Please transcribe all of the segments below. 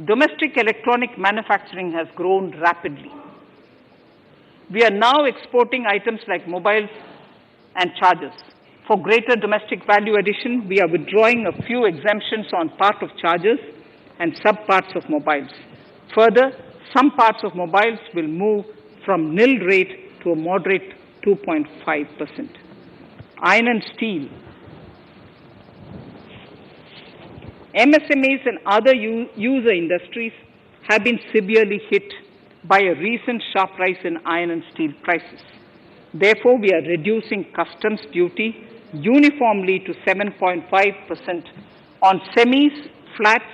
domestic electronic manufacturing has grown rapidly. We are now exporting items like mobiles and chargers. For greater domestic value addition, we are withdrawing a few exemptions on part of chargers and sub-parts of mobiles. Further, some parts of mobiles will move from nil rate to a moderate 2.5%. Iron and steel. MSMEs and other user industries have been severely hit by a recent sharp rise in iron and steel prices. Therefore, we are reducing customs duty uniformly to 7.5% on semis, flats,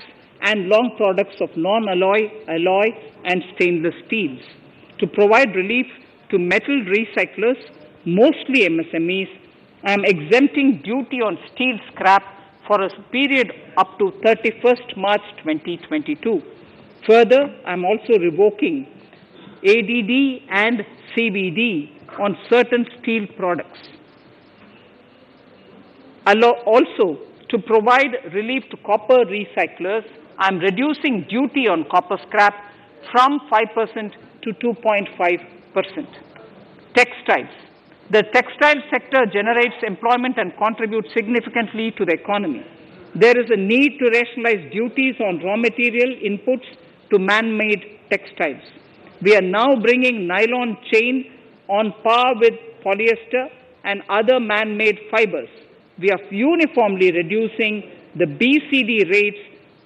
and long products of non-alloy, alloy, and stainless steels. To provide relief to metal recyclers, mostly MSMEs, I am exempting duty on steel scrap for a period up to 31st March 2022. Further, I am also revoking ADD and CVD on certain steel products. Also, to provide relief to copper recyclers, I am reducing duty on copper scrap from 5% to 2.5%. Textiles. The textile sector generates employment and contributes significantly to the economy. There is a need to rationalize duties on raw material inputs to man-made textiles. We are now bringing nylon chain on par with polyester and other man-made fibers. We are uniformly reducing the BCD rates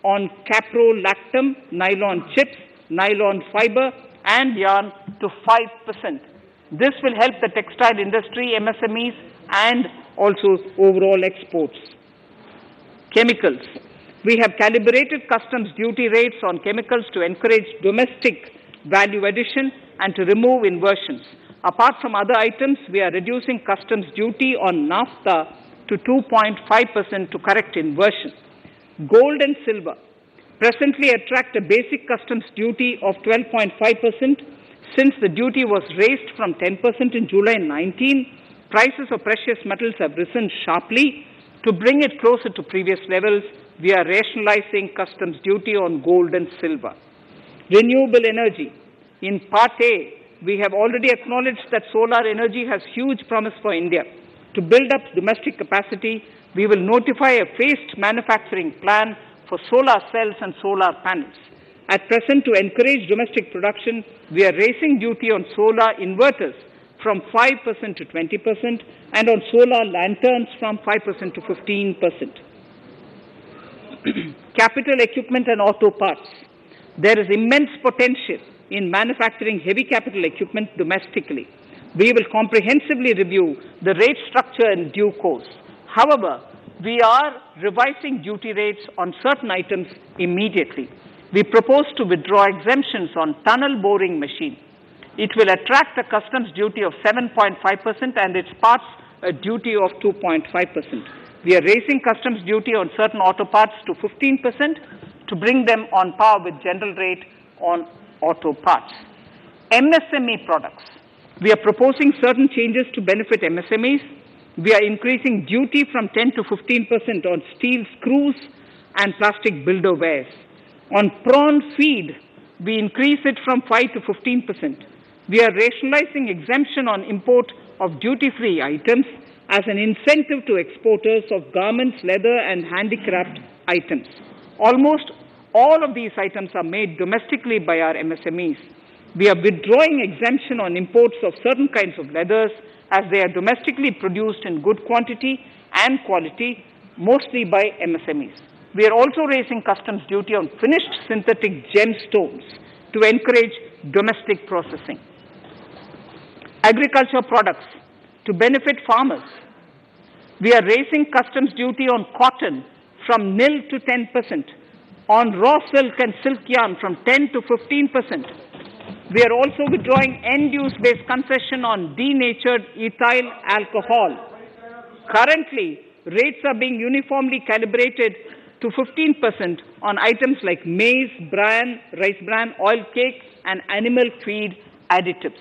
on caprolactam, nylon chips, nylon fiber, and yarn to 5%. This will help the textile industry, MSMEs, and also overall exports. Chemicals. We have calibrated customs duty rates on chemicals to encourage domestic value addition and to remove inversions. Apart from other items, we are reducing customs duty on naphtha to 2.5% to correct inversion. Gold and silver presently attract a basic customs duty of 12.5%. Since the duty was raised from 10% in July 19, prices of precious metals have risen sharply. To bring it closer to previous levels, we are rationalizing customs duty on gold and silver. Renewable energy. In Part A, we have already acknowledged that solar energy has huge promise for India. To build up domestic capacity, we will notify a phased manufacturing plan for solar cells and solar panels. At present, to encourage domestic production, we are raising duty on solar inverters from 5% to 20% and on solar lanterns from 5% to 15%. Capital equipment and auto parts. There is immense potential in manufacturing heavy capital equipment domestically. We will comprehensively review the rate structure in due course. However, we are revising duty rates on certain items immediately. We propose to withdraw exemptions on tunnel boring machine. It will attract a customs duty of 7.5% and its parts a duty of 2.5%. We are raising customs duty on certain auto parts to 15% to bring them on par with general rate on auto parts. MSME products. We are proposing certain changes to benefit MSMEs. We are increasing duty from 10 to 15% on steel screws and plastic builder wares. On prawn feed, we increase it from 5 to 15%. We are rationalizing exemption on import of duty-free items as an incentive to exporters of garments, leather, and handicraft items. Almost all of these items are made domestically by our MSMEs. We are withdrawing exemption on imports of certain kinds of leathers as they are domestically produced in good quantity and quality, mostly by MSMEs. We are also raising customs duty on finished synthetic gemstones to encourage domestic processing. Agriculture products to benefit farmers. We are raising customs duty on cotton from nil to 10%, on raw silk and silk yarn from 10 to 15%. We are also withdrawing end-use-based concession on denatured ethyl alcohol. Currently, rates are being uniformly calibrated to 15% on items like maize, bran, rice bran, oil cake, and animal feed additives.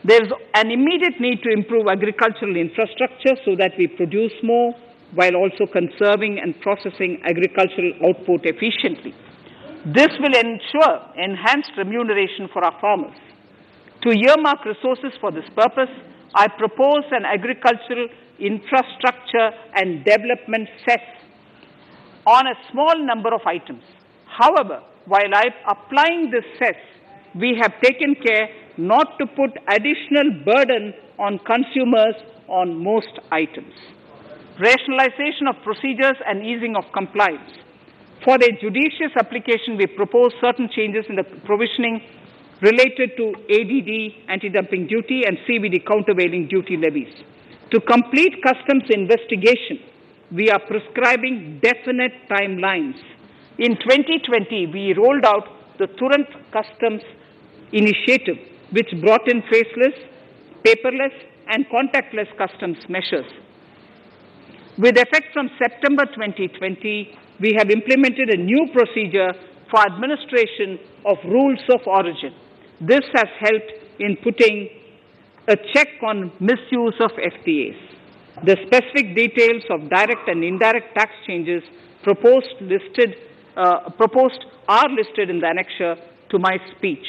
There is an immediate need to improve agricultural infrastructure so that we produce more while also conserving and processing agricultural output efficiently. This will ensure enhanced remuneration for our farmers. To earmark resources for this purpose, I propose an agricultural infrastructure and development cess on a small number of items. However, while applying this cess, we have taken care not to put additional burden on consumers on most items. Rationalization of procedures and easing of compliance. For a judicious application, we propose certain changes in the provisioning related to ADD, anti-dumping duty, and CVD, countervailing duty levies. To complete customs investigation, we are prescribing definite timelines. In 2020, we rolled out the Turant Customs Initiative, which brought in faceless, paperless, and contactless customs measures. With effect from September 2020, we have implemented a new procedure for administration of rules of origin. This has helped in putting a check on misuse of FTAs. The specific details of direct and indirect tax changes proposed are listed in the annexure to my speech.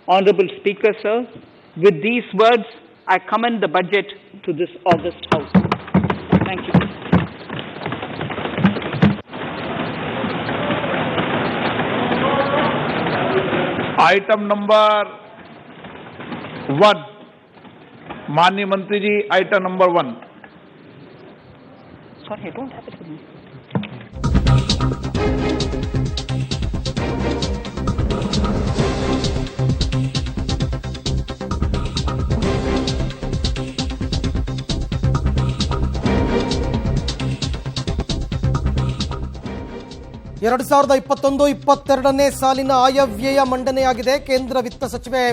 Honorable Speaker, sir, with these words, I commend the budget to this august House. Thank you. Item number 1, माननीय मंत्री जी, item number 1। Sorry, I don't have it with me. ಎರಡು 2021-22ನೇ ಸಾಲಿನ ಆಯವ್ಯಯ ಮಂಡನೆಯಾಗಿದೆ. ಕೇಂದ್ರ ವಿತ್ತ ಸಚಿವೆ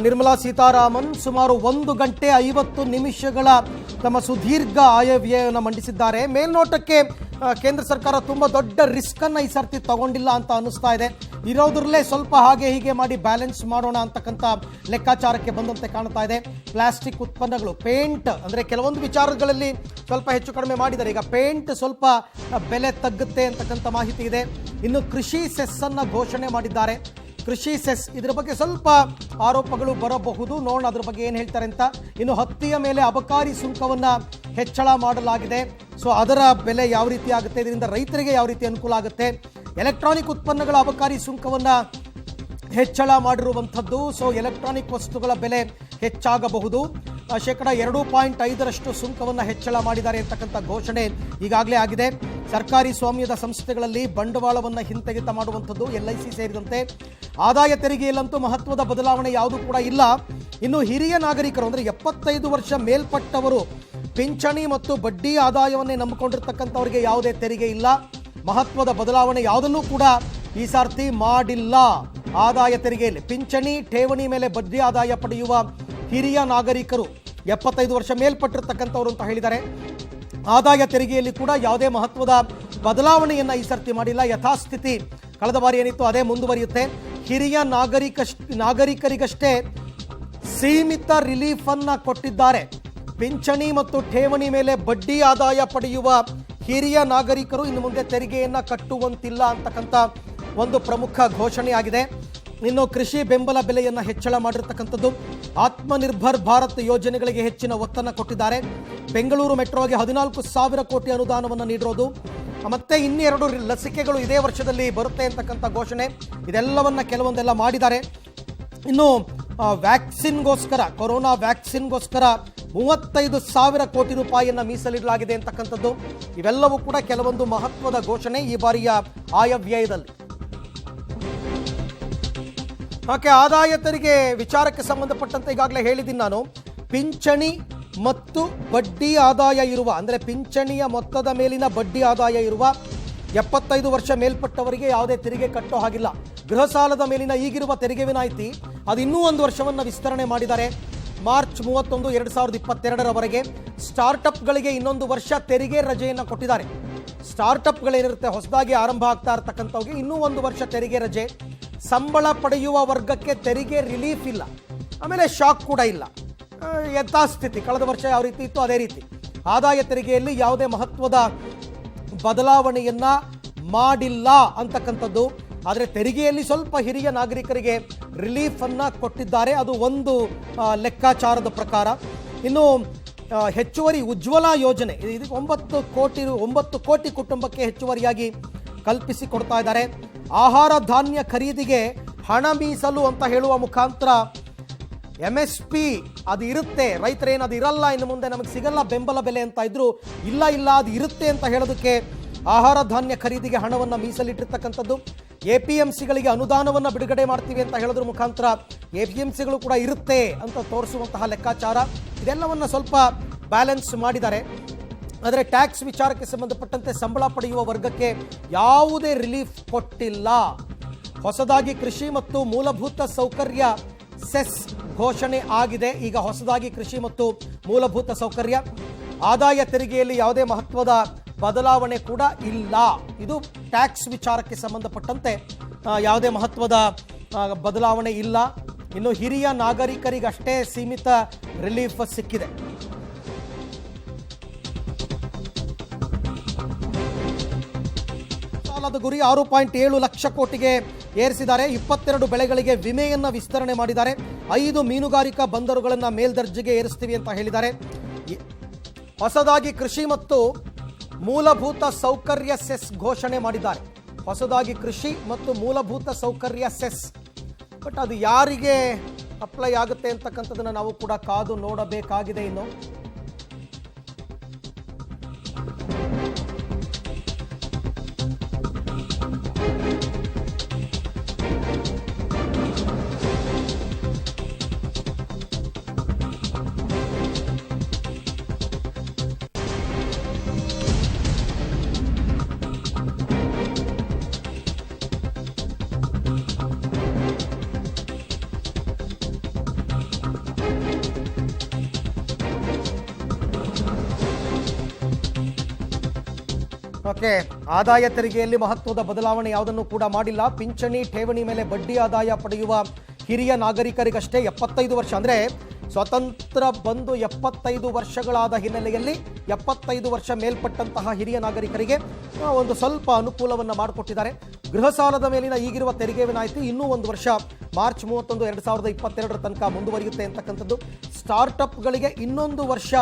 ನಿರ್ಮಲಾ ಸೀತಾರಾಮನ್ ಸುಮಾರು 1 ಗಂಟೆ 50 ನಿಮಿಷಗಳ ತಮ್ಮ ಸುದೀರ್ಘ ಆಯವ್ಯಯವನ್ನು ಮಂಡಿಸಿದ್ದಾರೆ. ಮೇಲ್ನೋಟಕ್ಕೆ ಕೇಂದ್ರ ಸರ್ಕಾರ ತುಂಬ ದೊಡ್ಡ ರಿಸ್ಕ್ ಅನ್ನು ಈ ಸರ್ತಿ ತಗೊಂಡಿಲ್ಲ ಅಂತ ಅನಿಸ್ತಾ ಇದೆ. ಇರೋದ್ರಲ್ಲೇ ಸ್ವಲ್ಪ ಹಾಗೆ ಹೀಗೆ ಮಾಡಿ ಬ್ಯಾಲೆನ್ಸ್ ಮಾಡೋಣ ಅಂತಕ್ಕಂಥ ಲೆಕ್ಕಾಚಾರಕ್ಕೆ ಬಂದಂತೆ ಕಾಣ್ತಾ ಇದೆ. ಪ್ಲಾಸ್ಟಿಕ್ ಉತ್ಪನ್ನಗಳು, ಪೇಂಟ್ ಅಂದರೆ ಕೆಲವೊಂದು ವಿಚಾರಗಳಲ್ಲಿ ಸ್ವಲ್ಪ ಹೆಚ್ಚು ಕಡಿಮೆ ಮಾಡಿದ್ದಾರೆ. ಈಗ ಪೇಂಟ್ ಸ್ವಲ್ಪ ಬೆಲೆ ತಗ್ಗುತ್ತೆ ಅಂತಕ್ಕಂಥ ಮಾಹಿತಿ ಇದೆ. ಇನ್ನು ಕೃಷಿ ಸೆಸ್ ಅನ್ನು ಘೋಷಣೆ ಮಾಡಿದ್ದಾರೆ. ಕೃಷಿ ಸೆಸ್, ಇದರ ಬಗ್ಗೆ ಸ್ವಲ್ಪ ಆರೋಪಗಳು ಬರಬಹುದು, ನೋಡೋಣ ಅದ್ರ ಬಗ್ಗೆ ಏನು ಹೇಳ್ತಾರೆ ಅಂತ. ಇನ್ನು ಹತ್ತಿಯ ಮೇಲೆ ಅಬಕಾರಿ ಸುಂಕವನ್ನು ಹೆಚ್ಚಳ ಮಾಡಲಾಗಿದೆ. ಸೊ ಅದರ ಬೆಲೆ ಯಾವ ರೀತಿ ಆಗುತ್ತೆ, ಇದರಿಂದ ರೈತರಿಗೆ ಯಾವ ರೀತಿ ಅನುಕೂಲ ಆಗುತ್ತೆ. ಎಲೆಕ್ಟ್ರಾನಿಕ್ ಉತ್ಪನ್ನಗಳ ಅಬಕಾರಿ ಸುಂಕವನ್ನು ಹೆಚ್ಚಳ ಮಾಡಿರುವಂಥದ್ದು. ಸೊ ಎಲೆಕ್ಟ್ರಾನಿಕ್ ವಸ್ತುಗಳ ಬೆಲೆ ಹೆಚ್ಚಾಗಬಹುದು. 2.5% ಸುಂಕವನ್ನು ಹೆಚ್ಚಳ ಮಾಡಿದ್ದಾರೆ ಅಂತಕ್ಕಂಥ ಘೋಷಣೆ ಈಗಾಗಲೇ ಆಗಿದೆ. ಸರ್ಕಾರಿ ಸ್ವಾಮ್ಯದ ಸಂಸ್ಥೆಗಳಲ್ಲಿ ಬಂಡವಾಳವನ್ನು ಹಿಂತೆಗೆತ ಮಾಡುವಂಥದ್ದು, LIC ಸೇರಿದಂತೆ. ಆದಾಯ ತೆರಿಗೆಯಲ್ಲಂತೂ ಮಹತ್ವದ ಬದಲಾವಣೆ ಯಾವುದೂ ಕೂಡ ಇಲ್ಲ. ಇನ್ನು ಹಿರಿಯ ನಾಗರಿಕರು ಅಂದರೆ 75 ವರ್ಷ ಮೇಲ್ಪಟ್ಟವರು ಪಿಂಚಣಿ ಮತ್ತು ಬಡ್ಡಿ ಆದಾಯವನ್ನೇ ನಂಬಿಕೊಂಡಿರ್ತಕ್ಕಂಥವ್ರಿಗೆ ಯಾವುದೇ ತೆರಿಗೆ ಇಲ್ಲ. ಮಹತ್ವದ ಬದಲಾವಣೆ ಯಾವುದನ್ನೂ ಕೂಡ ಈ ಸರ್ತಿ ಮಾಡಿಲ್ಲ. ಆದಾಯ ತೆರಿಗೆಯಲ್ಲಿ ಪಿಂಚಣಿ, ಠೇವಣಿ ಮೇಲೆ ಬಡ್ಡಿ ಆದಾಯ ಪಡೆಯುವ ಹಿರಿಯ ನಾಗರಿಕರು 75 ವರ್ಷ ಮೇಲ್ಪಟ್ಟಿರ್ತಕ್ಕಂಥವ್ರು ಅಂತ ಹೇಳಿದ್ದಾರೆ. ಆದಾಯ ತೆರಿಗೆಯಲ್ಲಿ ಕೂಡ ಯಾವುದೇ ಮಹತ್ವದ ಬದಲಾವಣೆಯನ್ನು ಈ ಸರ್ತಿ ಮಾಡಿಲ್ಲ. ಯಥಾಸ್ಥಿತಿ ಕಳೆದ ಬಾರಿ ಏನಿತ್ತು ಅದೇ ಮುಂದುವರಿಯುತ್ತೆ. ಹಿರಿಯ ನಾಗರಿಕರಿಗಷ್ಟೇ ಸೀಮಿತ ರಿಲೀಫ್ ಅನ್ನು ಕೊಟ್ಟಿದ್ದಾರೆ. ಪಿಂಚಣಿ ಮತ್ತು ಠೇವಣಿ ಮೇಲೆ ಬಡ್ಡಿ ಆದಾಯ ಪಡೆಯುವ ಹಿರಿಯ ನಾಗರಿಕರು ಇನ್ನು ಮುಂದೆ ತೆರಿಗೆಯನ್ನು ಕಟ್ಟುವಂತಿಲ್ಲ ಅಂತಕ್ಕಂಥ ಒಂದು ಪ್ರಮುಖ ಘೋಷಣೆಯಾಗಿದೆ. ಇನ್ನು ಕೃಷಿ ಬೆಂಬಲ ಬೆಲೆಯನ್ನು ಹೆಚ್ಚಳ ಮಾಡಿರ್ತಕ್ಕಂಥದ್ದು. ಆತ್ಮನಿರ್ಭರ್ ಭಾರತ್ ಯೋಜನೆಗಳಿಗೆ ಹೆಚ್ಚಿನ ಒತ್ತನ್ನು ಕೊಟ್ಟಿದ್ದಾರೆ. ಬೆಂಗಳೂರು ಮೆಟ್ರೋಗೆ 14,000 ಕೋಟಿ ಅನುದಾನವನ್ನು ನೀಡಿರೋದು. ಮತ್ತೆ 2 ಲಸಿಕೆಗಳು ಇದೇ ವರ್ಷದಲ್ಲಿ ಬರುತ್ತೆ ಅಂತಕ್ಕಂಥ ಘೋಷಣೆ, ಇದೆಲ್ಲವನ್ನ ಕೆಲವೊಂದೆಲ್ಲ ಮಾಡಿದ್ದಾರೆ. ಇನ್ನು ವ್ಯಾಕ್ಸಿನ್ಗೋಸ್ಕರ, ಕೊರೋನಾ ವ್ಯಾಕ್ಸಿನ್ಗೋಸ್ಕರ 35,000 ಕೋಟಿ ರೂಪಾಯಿಯನ್ನು ಮೀಸಲಿಡಲಾಗಿದೆ ಅಂತಕ್ಕಂಥದ್ದು. ಇವೆಲ್ಲವೂ ಕೂಡ ಕೆಲವೊಂದು ಮಹತ್ವದ ಘೋಷಣೆ ಈ ಬಾರಿಯ ಆಯವ್ಯಯದಲ್ಲಿ. ಓಕೆ, ಆದಾಯ ತೆರಿಗೆ ವಿಚಾರಕ್ಕೆ ಸಂಬಂಧಪಟ್ಟಂತೆ ಈಗಾಗಲೇ ಹೇಳಿದ್ದೀನಿ ನಾನು. ಪಿಂಚಣಿ ಮತ್ತು ಬಡ್ಡಿ ಆದಾಯ ಇರುವ, ಅಂದರೆ ಪಿಂಚಣಿಯ ಮೊತ್ತದ ಮೇಲಿನ ಬಡ್ಡಿ ಆದಾಯ ಇರುವ 75 ವರ್ಷ ಮೇಲ್ಪಟ್ಟವರಿಗೆ ಯಾವುದೇ ತೆರಿಗೆ ಕಟ್ಟೋ ಹಾಗಿಲ್ಲ. ಗೃಹ ಸಾಲದ ಮೇಲಿನ ಈಗಿರುವ ತೆರಿಗೆ ವಿನಾಯಿತಿ ಅದು ಇನ್ನೂ 1 ವರ್ಷವನ್ನು ವಿಸ್ತರಣೆ ಮಾಡಿದ್ದಾರೆ. ಮಾರ್ಚ್ 31, 2022ರವರೆಗೆ. ಸ್ಟಾರ್ಟಪ್ಗಳಿಗೆ ಇನ್ನೊಂದು ವರ್ಷ ತೆರಿಗೆ ರಜೆಯನ್ನು ಕೊಟ್ಟಿದ್ದಾರೆ. ಸ್ಟಾರ್ಟಪ್ಗಳೇನಿರುತ್ತೆ ಹೊಸದಾಗಿ ಆರಂಭ ಆಗ್ತಾ ಇರ್ತಕ್ಕಂಥವ್ರಿಗೆ ಇನ್ನೂ 1 ವರ್ಷ ತೆರಿಗೆ ರಜೆ. ಸಂಬಳ ಪಡೆಯುವ ವರ್ಗಕ್ಕೆ ತೆರಿಗೆ ರಿಲೀಫ್ ಇಲ್ಲ, ಆಮೇಲೆ ಶಾಕ್ ಕೂಡ ಇಲ್ಲ. ಯಥಾಸ್ಥಿತಿ ಕಳೆದ ವರ್ಷ ಯಾವ ರೀತಿ ಇತ್ತು ಅದೇ ರೀತಿ. ಆದಾಯ ತೆರಿಗೆಯಲ್ಲಿ ಯಾವುದೇ ಮಹತ್ವದ ಬದಲಾವಣೆಯನ್ನ ಮಾಡಿಲ್ಲ ಅಂತಕ್ಕಂಥದ್ದು. ಆದರೆ ತೆರಿಗೆಯಲ್ಲಿ ಸ್ವಲ್ಪ ಹಿರಿಯ ನಾಗರಿಕರಿಗೆ ರಿಲೀಫನ್ನು ಕೊಟ್ಟಿದ್ದಾರೆ. ಅದು ಒಂದು ಲೆಕ್ಕಾಚಾರದ ಪ್ರಕಾರ. ಇನ್ನು ಹೆಚ್ಚುವರಿ ಉಜ್ವಲ ಯೋಜನೆ, ಇದಕ್ಕೆ 9 ಕೋಟಿ ಕುಟುಂಬಕ್ಕೆ ಹೆಚ್ಚುವರಿಯಾಗಿ ಕಲ್ಪಿಸಿಕೊಡ್ತಾ ಇದ್ದಾರೆ. ಆಹಾರ ಧಾನ್ಯ ಖರೀದಿಗೆ ಹಣ ಮೀಸಲು ಅಂತ ಹೇಳುವ ಮುಖಾಂತರ MSP ಅದು ಇರುತ್ತೆ, ರೈತರೇನು ಅದು ಇರಲ್ಲ, ಇನ್ನು ಮುಂದೆ ನಮಗೆ ಸಿಗಲ್ಲ ಬೆಂಬಲ ಬೆಲೆ ಅಂತ ಇದ್ರು, ಇಲ್ಲ ಅದು ಇರುತ್ತೆ ಅಂತ ಹೇಳೋದಕ್ಕೆ ಆಹಾರ ಧಾನ್ಯ ಖರೀದಿಗೆ ಹಣವನ್ನು ಮೀಸಲಿಟ್ಟಿರ್ತಕ್ಕಂಥದ್ದು. APMCಗಳಿಗೆ ಅನುದಾನವನ್ನು ಬಿಡುಗಡೆ ಮಾಡ್ತೀವಿ ಅಂತ ಹೇಳೋದ್ರ ಮುಖಾಂತರ APMCಗಳು ಕೂಡ ಇರುತ್ತೆ ಅಂತ ತೋರಿಸುವಂತಹ ಲೆಕ್ಕಾಚಾರ. ಇದೆಲ್ಲವನ್ನು ಸ್ವಲ್ಪ ಬ್ಯಾಲೆನ್ಸ್ ಮಾಡಿದ್ದಾರೆ. ಆದರೆ ಟ್ಯಾಕ್ಸ್ ವಿಚಾರಕ್ಕೆ ಸಂಬಂಧಪಟ್ಟಂತೆ ಸಂಬಳ ಪಡೆಯುವ ವರ್ಗಕ್ಕೆ ಯಾವುದೇ ರಿಲೀಫ್ ಕೊಟ್ಟಿಲ್ಲ. ಹೊಸದಾಗಿ ಕೃಷಿ ಮತ್ತು ಮೂಲಭೂತ ಸೌಕರ್ಯ ಸೆಸ್ ಘೋಷಣೆ ಆಗಿದೆ. ಈಗ ಹೊಸದಾಗಿ ಕೃಷಿ ಮತ್ತು ಮೂಲಭೂತ ಸೌಕರ್ಯ ಆದಾಯ ತೆರಿಗೆಯಲ್ಲಿ ಯಾವುದೇ ಮಹತ್ವದ ಬದಲಾವಣೆ ಕೂಡ ಇಲ್ಲ. ಇದು ಟ್ಯಾಕ್ಸ್ ವಿಚಾರಕ್ಕೆ ಸಂಬಂಧಪಟ್ಟಂತೆ ಯಾವುದೇ ಮಹತ್ವದ ಬದಲಾವಣೆ ಇಲ್ಲ. ಇನ್ನು ಹಿರಿಯ ನಾಗರಿಕರಿಗಷ್ಟೇ ಸೀಮಿತ ರಿಲೀಫ್ ಸಿಕ್ಕಿದೆ. ಸಾಲದ ಗುರಿ 6.7 ಲಕ್ಷ ಕೋಟಿಗೆ ಏರಿಸಿದ್ದಾರೆ. 22 ಬೆಳೆಗಳಿಗೆ ವಿಮೆಯನ್ನು ವಿಸ್ತರಣೆ ಮಾಡಿದ್ದಾರೆ. 5 ಮೀನುಗಾರಿಕಾ ಬಂದರುಗಳನ್ನು ಮೇಲ್ದರ್ಜೆಗೆ ಏರಿಸ್ತೀವಿ ಅಂತ ಹೇಳಿದ್ದಾರೆ. ಹೊಸದಾಗಿ ಕೃಷಿ ಮತ್ತು ಮೂಲಭೂತ ಸೌಕರ್ಯ ಸೆಸ್ ಘೋಷಣೆ ಮಾಡಿದ್ದಾರೆ. ಹೊಸದಾಗಿ ಕೃಷಿ ಮತ್ತು ಮೂಲಭೂತ ಸೌಕರ್ಯ ಸೆಸ್, ಬಟ್ ಅದು ಯಾರಿಗೆ ಅಪ್ಲೈ ಆಗುತ್ತೆ ಅಂತಕ್ಕಂಥದ್ದನ್ನು ನಾವು ಕೂಡ ಕಾದು ನೋಡಬೇಕಾಗಿದೆ. ಇನ್ನು ಆದಾಯ ತೆರಿಗೆಯಲ್ಲಿ ಮಹತ್ವದ ಬದಲಾವಣೆ ಯಾವುದನ್ನು ಕೂಡ ಮಾಡಿಲ್ಲ. ಪಿಂಚಣಿ ಠೇವಣಿ ಮೇಲೆ ಬಡ್ಡಿ ಆದಾಯ ಪಡೆಯುವ ಹಿರಿಯ ನಾಗರಿಕರಿಗಷ್ಟೇ 75 ವರ್ಷ, ಅಂದರೆ ಸ್ವತಂತ್ರ ಬಂದು 75 ವರ್ಷಗಳಾದ ಹಿನ್ನೆಲೆಯಲ್ಲಿ 75 ವರ್ಷ ಮೇಲ್ಪಟ್ಟಂತಹ ಹಿರಿಯ ನಾಗರಿಕರಿಗೆ ಒಂದು ಸ್ವಲ್ಪ ಅನುಕೂಲವನ್ನು ಮಾಡಿಕೊಟ್ಟಿದ್ದಾರೆ. ಗೃಹ ಸಾಲದ ಮೇಲಿನ ಈಗಿರುವ ತೆರಿಗೆ ವಿನಾಯಿತಿ ಇನ್ನೂ 1 ವರ್ಷ ಮಾರ್ಚ್ 31, 2022 ತನಕ ಮುಂದುವರಿಯುತ್ತೆ ಅಂತಕ್ಕಂಥದ್ದು. ಸ್ಟಾರ್ಟಪ್ಗಳಿಗೆ ಇನ್ನೊಂದು ವರ್ಷ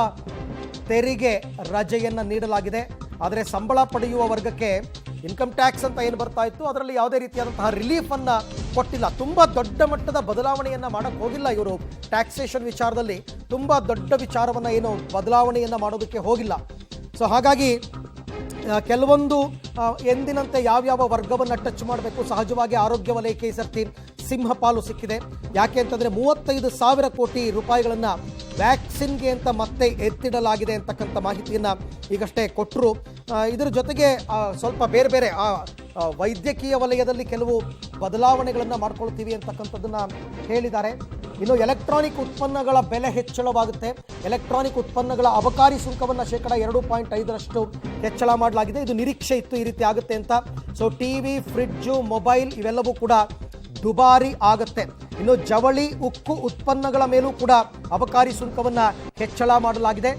ತೆರಿಗೆ ರಜೆಯನ್ನು ನೀಡಲಾಗಿದೆ. ಆದರೆ ಸಂಬಳ ಪಡೆಯುವ ವರ್ಗಕ್ಕೆ ಇನ್ಕಮ್ ಟ್ಯಾಕ್ಸ್ ಅಂತ ಏನು ಬರ್ತಾ ಇತ್ತು ಅದರಲ್ಲಿ ಯಾವುದೇ ರೀತಿಯಾದಂತಹ ರಿಲೀಫನ್ನು ಕೊಟ್ಟಿಲ್ಲ. ತುಂಬ ದೊಡ್ಡ ಮಟ್ಟದ ಬದಲಾವಣೆಯನ್ನು ಮಾಡೋಕ್ಕೆ ಹೋಗಿಲ್ಲ ಇವರು. ಟ್ಯಾಕ್ಸೇಷನ್ ವಿಚಾರದಲ್ಲಿ ತುಂಬ ದೊಡ್ಡ ವಿಚಾರವನ್ನು ಏನು ಬದಲಾವಣೆಯನ್ನು ಮಾಡೋದಕ್ಕೆ ಹೋಗಿಲ್ಲ. ಸೊ ಹಾಗಾಗಿ ಕೆಲವೊಂದು ಎಂದಿನಂತೆ ಯಾವ್ಯಾವ ವರ್ಗವನ್ನು ಟಚ್ ಮಾಡಬೇಕು, ಸಹಜವಾಗಿ ಆರೋಗ್ಯ ವಲಯಕ್ಕೆ ಈ ಸರ್ತಿ ಸಿಂಹಪಾಲು ಸಿಕ್ಕಿದೆ. ಯಾಕೆ ಅಂತಂದರೆ 35,000 ಕೋಟಿ ರೂಪಾಯಿಗಳನ್ನು ವ್ಯಾಕ್ಸಿನ್ಗೆ ಅಂತ ಮತ್ತೆ ಎತ್ತಿಡಲಾಗಿದೆ ಅಂತಕ್ಕಂಥ ಮಾಹಿತಿಯನ್ನು ಈಗಷ್ಟೇ ಕೊಟ್ಟರು. ಇದರ ಜೊತೆಗೆ ಸ್ವಲ್ಪ ಬೇರೆ ಬೇರೆ ವೈದ್ಯಕೀಯ ವಲಯದಲ್ಲಿ ಕೆಲವು ಬದಲಾವಣೆಗಳನ್ನು ಮಾಡ್ಕೊಳ್ತೀವಿ ಅಂತಕ್ಕಂಥದ್ದನ್ನು ಹೇಳಿದ್ದಾರೆ. ಇನ್ನು ಎಲೆಕ್ಟ್ರಾನಿಕ್ ಉತ್ಪನ್ನಗಳ ಬೆಲೆ ಹೆಚ್ಚಳವಾಗುತ್ತೆ. ಎಲೆಕ್ಟ್ರಾನಿಕ್ ಉತ್ಪನ್ನಗಳ ಅಬಕಾರಿ ಸುಂಕವನ್ನು 2.5% ಹೆಚ್ಚಳ ಮಾಡಲಾಗಿದೆ. ಇದು ನಿರೀಕ್ಷೆ ಇತ್ತು ಈ ರೀತಿ ಆಗುತ್ತೆ ಅಂತ. ಸೊ ಟಿವಿ, ಫ್ರಿಡ್ಜು, ಮೊಬೈಲ್ ಇವೆಲ್ಲವೂ ಕೂಡ ದುಬಾರಿ ಆಗುತ್ತೆ. ಇನ್ನು ಜವಳಿ, ಉಕ್ಕು ಉತ್ಪನ್ನಗಳ ಮೇಲೂ ಕೂಡ ಅಬಕಾರಿ ಸುಂಕವನ್ನು ಹೆಚ್ಚಳ ಮಾಡಲಾಗಿದೆ.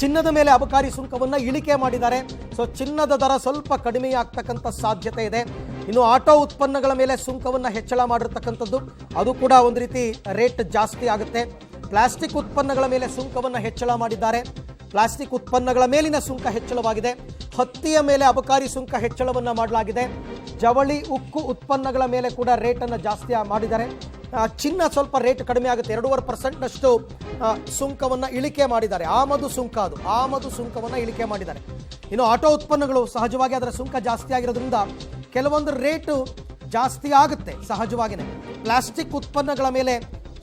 ಚಿನ್ನದ ಮೇಲೆ ಅಬಕಾರಿ ಸುಂಕವನ್ನು ಇಳಿಕೆ ಮಾಡಿದ್ದಾರೆ. ಸೊ ಚಿನ್ನದ ದರ ಸ್ವಲ್ಪ ಕಡಿಮೆಯಾಗ್ತಕ್ಕಂಥ ಸಾಧ್ಯತೆ ಇದೆ. ಇನ್ನು ಆಟೋ ಉತ್ಪನ್ನಗಳ ಮೇಲೆ ಸುಂಕವನ್ನು ಹೆಚ್ಚಳ ಮಾಡಿರ್ತಕ್ಕಂಥದ್ದು, ಅದು ಕೂಡ ಒಂದು ರೀತಿ ರೇಟ್ ಜಾಸ್ತಿ ಆಗುತ್ತೆ. ಪ್ಲಾಸ್ಟಿಕ್ ಉತ್ಪನ್ನಗಳ ಮೇಲೆ ಸುಂಕವನ್ನು ಹೆಚ್ಚಳ ಮಾಡಿದ್ದಾರೆ. ಪ್ಲಾಸ್ಟಿಕ್ ಉತ್ಪನ್ನಗಳ ಮೇಲಿನ ಸುಂಕ ಹೆಚ್ಚಳವಾಗಿದೆ. ಹತ್ತಿಯ ಮೇಲೆ ಅಬಕಾರಿ ಸುಂಕ ಹೆಚ್ಚಳವನ್ನು ಮಾಡಲಾಗಿದೆ. ಜವಳಿ, ಉಕ್ಕು ಉತ್ಪನ್ನಗಳ ಮೇಲೆ ಕೂಡ ರೇಟನ್ನು ಜಾಸ್ತಿ ಮಾಡಿದ್ದಾರೆ. ಚಿನ್ನ ಸ್ವಲ್ಪ ರೇಟ್ ಕಡಿಮೆ ಆಗುತ್ತೆ. 2.5%ನಷ್ಟು ಸುಂಕವನ್ನು ಇಳಿಕೆ ಮಾಡಿದ್ದಾರೆ. ಆಮದು ಸುಂಕವನ್ನು ಇಳಿಕೆ ಮಾಡಿದ್ದಾರೆ. ಇನ್ನು ಆಟೋ ಉತ್ಪನ್ನಗಳು ಸಹಜವಾಗಿ ಅದರ ಸುಂಕ ಜಾಸ್ತಿ ಆಗಿರೋದ್ರಿಂದ ಕೆಲವೊಂದು ರೇಟು ಜಾಸ್ತಿ ಆಗುತ್ತೆ ಸಹಜವಾಗಿಯೇ. ಪ್ಲಾಸ್ಟಿಕ್ ಉತ್ಪನ್ನಗಳ ಮೇಲೆ